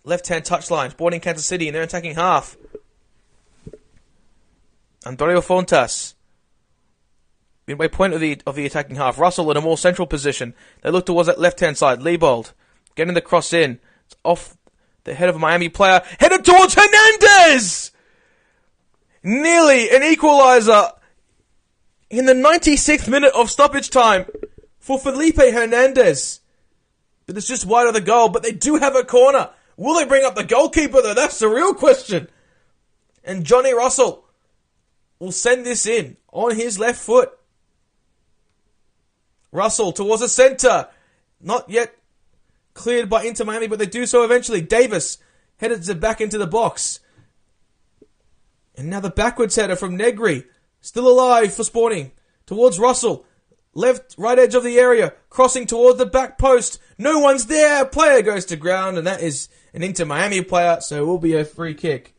Left-hand touchline, Sporting Kansas City in their attacking half. Antonio Fontas. Midway point of the attacking half. Russell in a more central position. They look towards that left-hand side. Liebold getting the cross in. It's off the head of a Miami player. Headed towards Hernandez! Nearly an equaliser in the 96th minute of stoppage time for Felipe Hernandez. But it's just wide of the goal, but they do have a corner. Will they bring up the goalkeeper though? That's the real question. And Johnny Russell will send this in on his left foot. Russell towards the centre. Not yet cleared by Inter Miami, but they do so eventually. Davis headed back into the box. And now the backwards header from Negri. Still alive for Sporting. Towards Russell. Left, right edge of the area. Crossing towards the back post. No one's there. Player goes to ground. And that is an Inter Miami player. So it will be a free kick.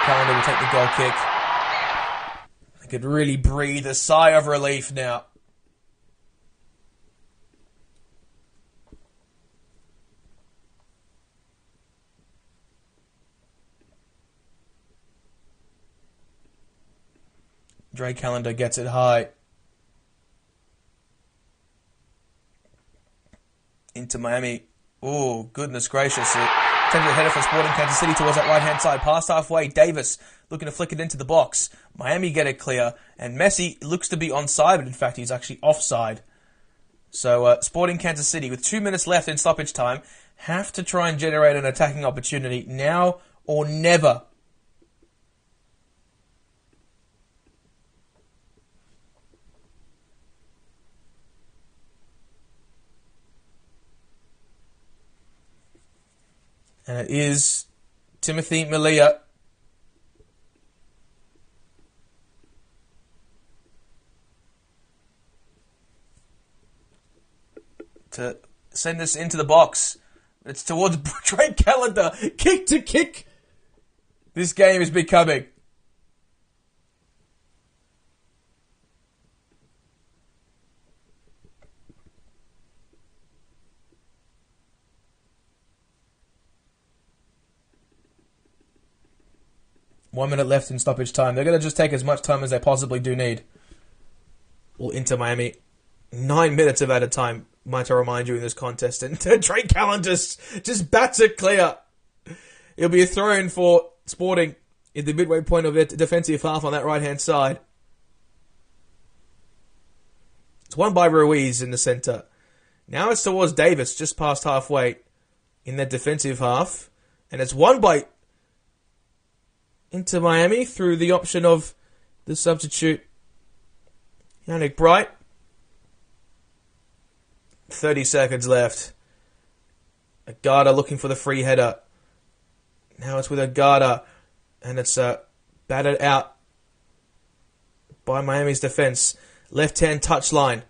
Calendar will take the goal kick. I could really breathe a sigh of relief now. Drake Callender gets it high. Into Miami. Oh, goodness gracious. Attempted header for Sporting Kansas City towards that right-hand side. Past halfway, Davis looking to flick it into the box. Miami get it clear, and Messi looks to be onside, but in fact he's actually offside. So Sporting Kansas City, with 2 minutes left in stoppage time, have to try and generate an attacking opportunity now or never. And it is Timothy Melia. To send this into the box. It's towards Drake Callender. Kick to kick. This game is becoming. One minute left in stoppage time. They're going to just take as much time as they possibly do need. Well, Inter Miami, 9 minutes of added time, might I remind you, in this contest. And Drake Callender just bats it clear. It'll be a throw-in for Sporting in the midway point of their defensive half on that right-hand side. It's won by Ruiz in the centre. Now it's towards Davis, just past halfway in their defensive half. And it's won by Into Miami through the option of the substitute Yannick Bright. 30 seconds left. Agada looking for the free header. Now it's with Agada, and it's battered out by Miami's defense. Left-hand touchline.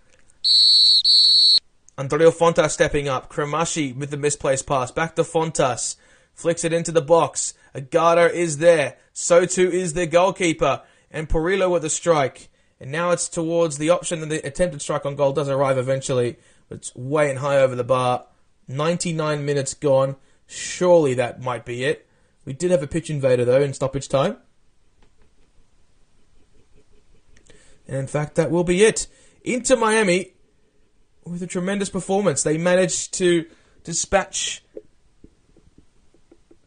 Andrea Fontas stepping up. Kremashi with the misplaced pass. Back to Fontas. Flicks it into the box. Agada is there. So too is their goalkeeper. And Perillo with the strike. And now it's towards the option that the attempted strike on goal does arrive eventually. But it's way and high over the bar. 99 minutes gone. Surely that might be it. We did have a pitch invader though in stoppage time. And in fact that will be it. Inter Miami with a tremendous performance. They managed to dispatch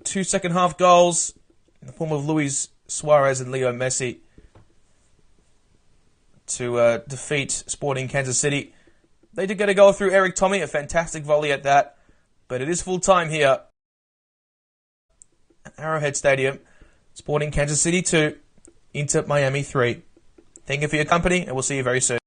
2 second half goals in the form of Luis Suarez and Leo Messi to defeat Sporting Kansas City. They did get a goal through Erik Thommy, a fantastic volley at that. But it is full time here at Arrowhead Stadium. Sporting Kansas City 2, Inter Miami 3. Thank you for your company, and we'll see you very soon.